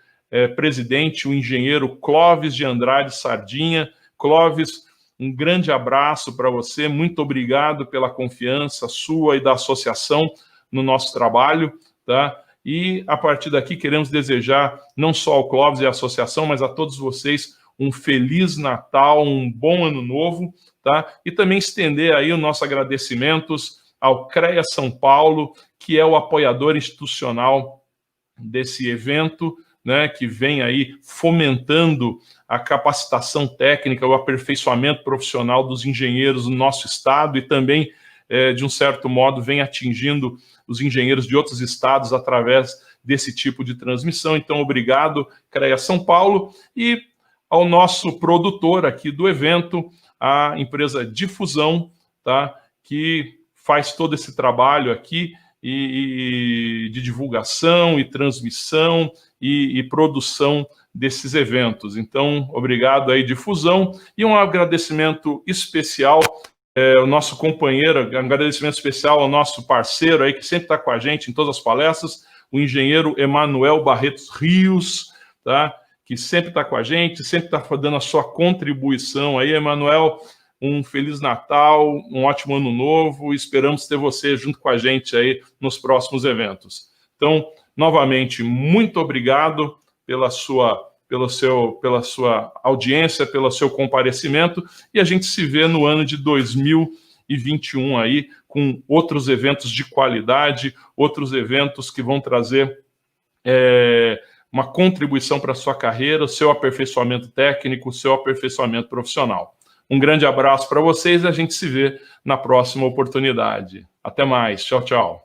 Speaker 1: presidente, o engenheiro Clóvis de Andrade Sardinha. Clóvis, um grande abraço para você, muito obrigado pela confiança sua e da associação no nosso trabalho, tá? E a partir daqui queremos desejar não só ao Clóvis e à associação, mas a todos vocês um Feliz Natal, um bom Ano Novo, tá? E também estender aí os nossos agradecimentos ao CREA São Paulo, que é o apoiador institucional desse evento, né, que vem aí fomentando a capacitação técnica, o aperfeiçoamento profissional dos engenheiros no nosso estado e também, de um certo modo, vem atingindo os engenheiros de outros estados através desse tipo de transmissão. Então, obrigado, CREA São Paulo, e ao nosso produtor aqui do evento, a empresa Difusão, tá, que faz todo esse trabalho aqui de divulgação e transmissão e produção desses eventos. Então, obrigado aí, Difusão, e um agradecimento especial ao nosso companheiro, um agradecimento especial ao nosso parceiro aí, que sempre está com a gente em todas as palestras, o engenheiro Emanuel Barretos Rios, tá? Que sempre está com a gente, sempre está dando a sua contribuição aí. Emanuel, um Feliz Natal, um ótimo Ano Novo, e esperamos ter você junto com a gente aí nos próximos eventos. Então, novamente, muito obrigado pela sua audiência, pelo seu comparecimento, e a gente se vê no ano de 2021 aí, com outros eventos de qualidade, outros eventos que vão trazer uma contribuição para a sua carreira, o seu aperfeiçoamento técnico, o seu aperfeiçoamento profissional. Um grande abraço para vocês e a gente se vê na próxima oportunidade. Até mais. Tchau, tchau.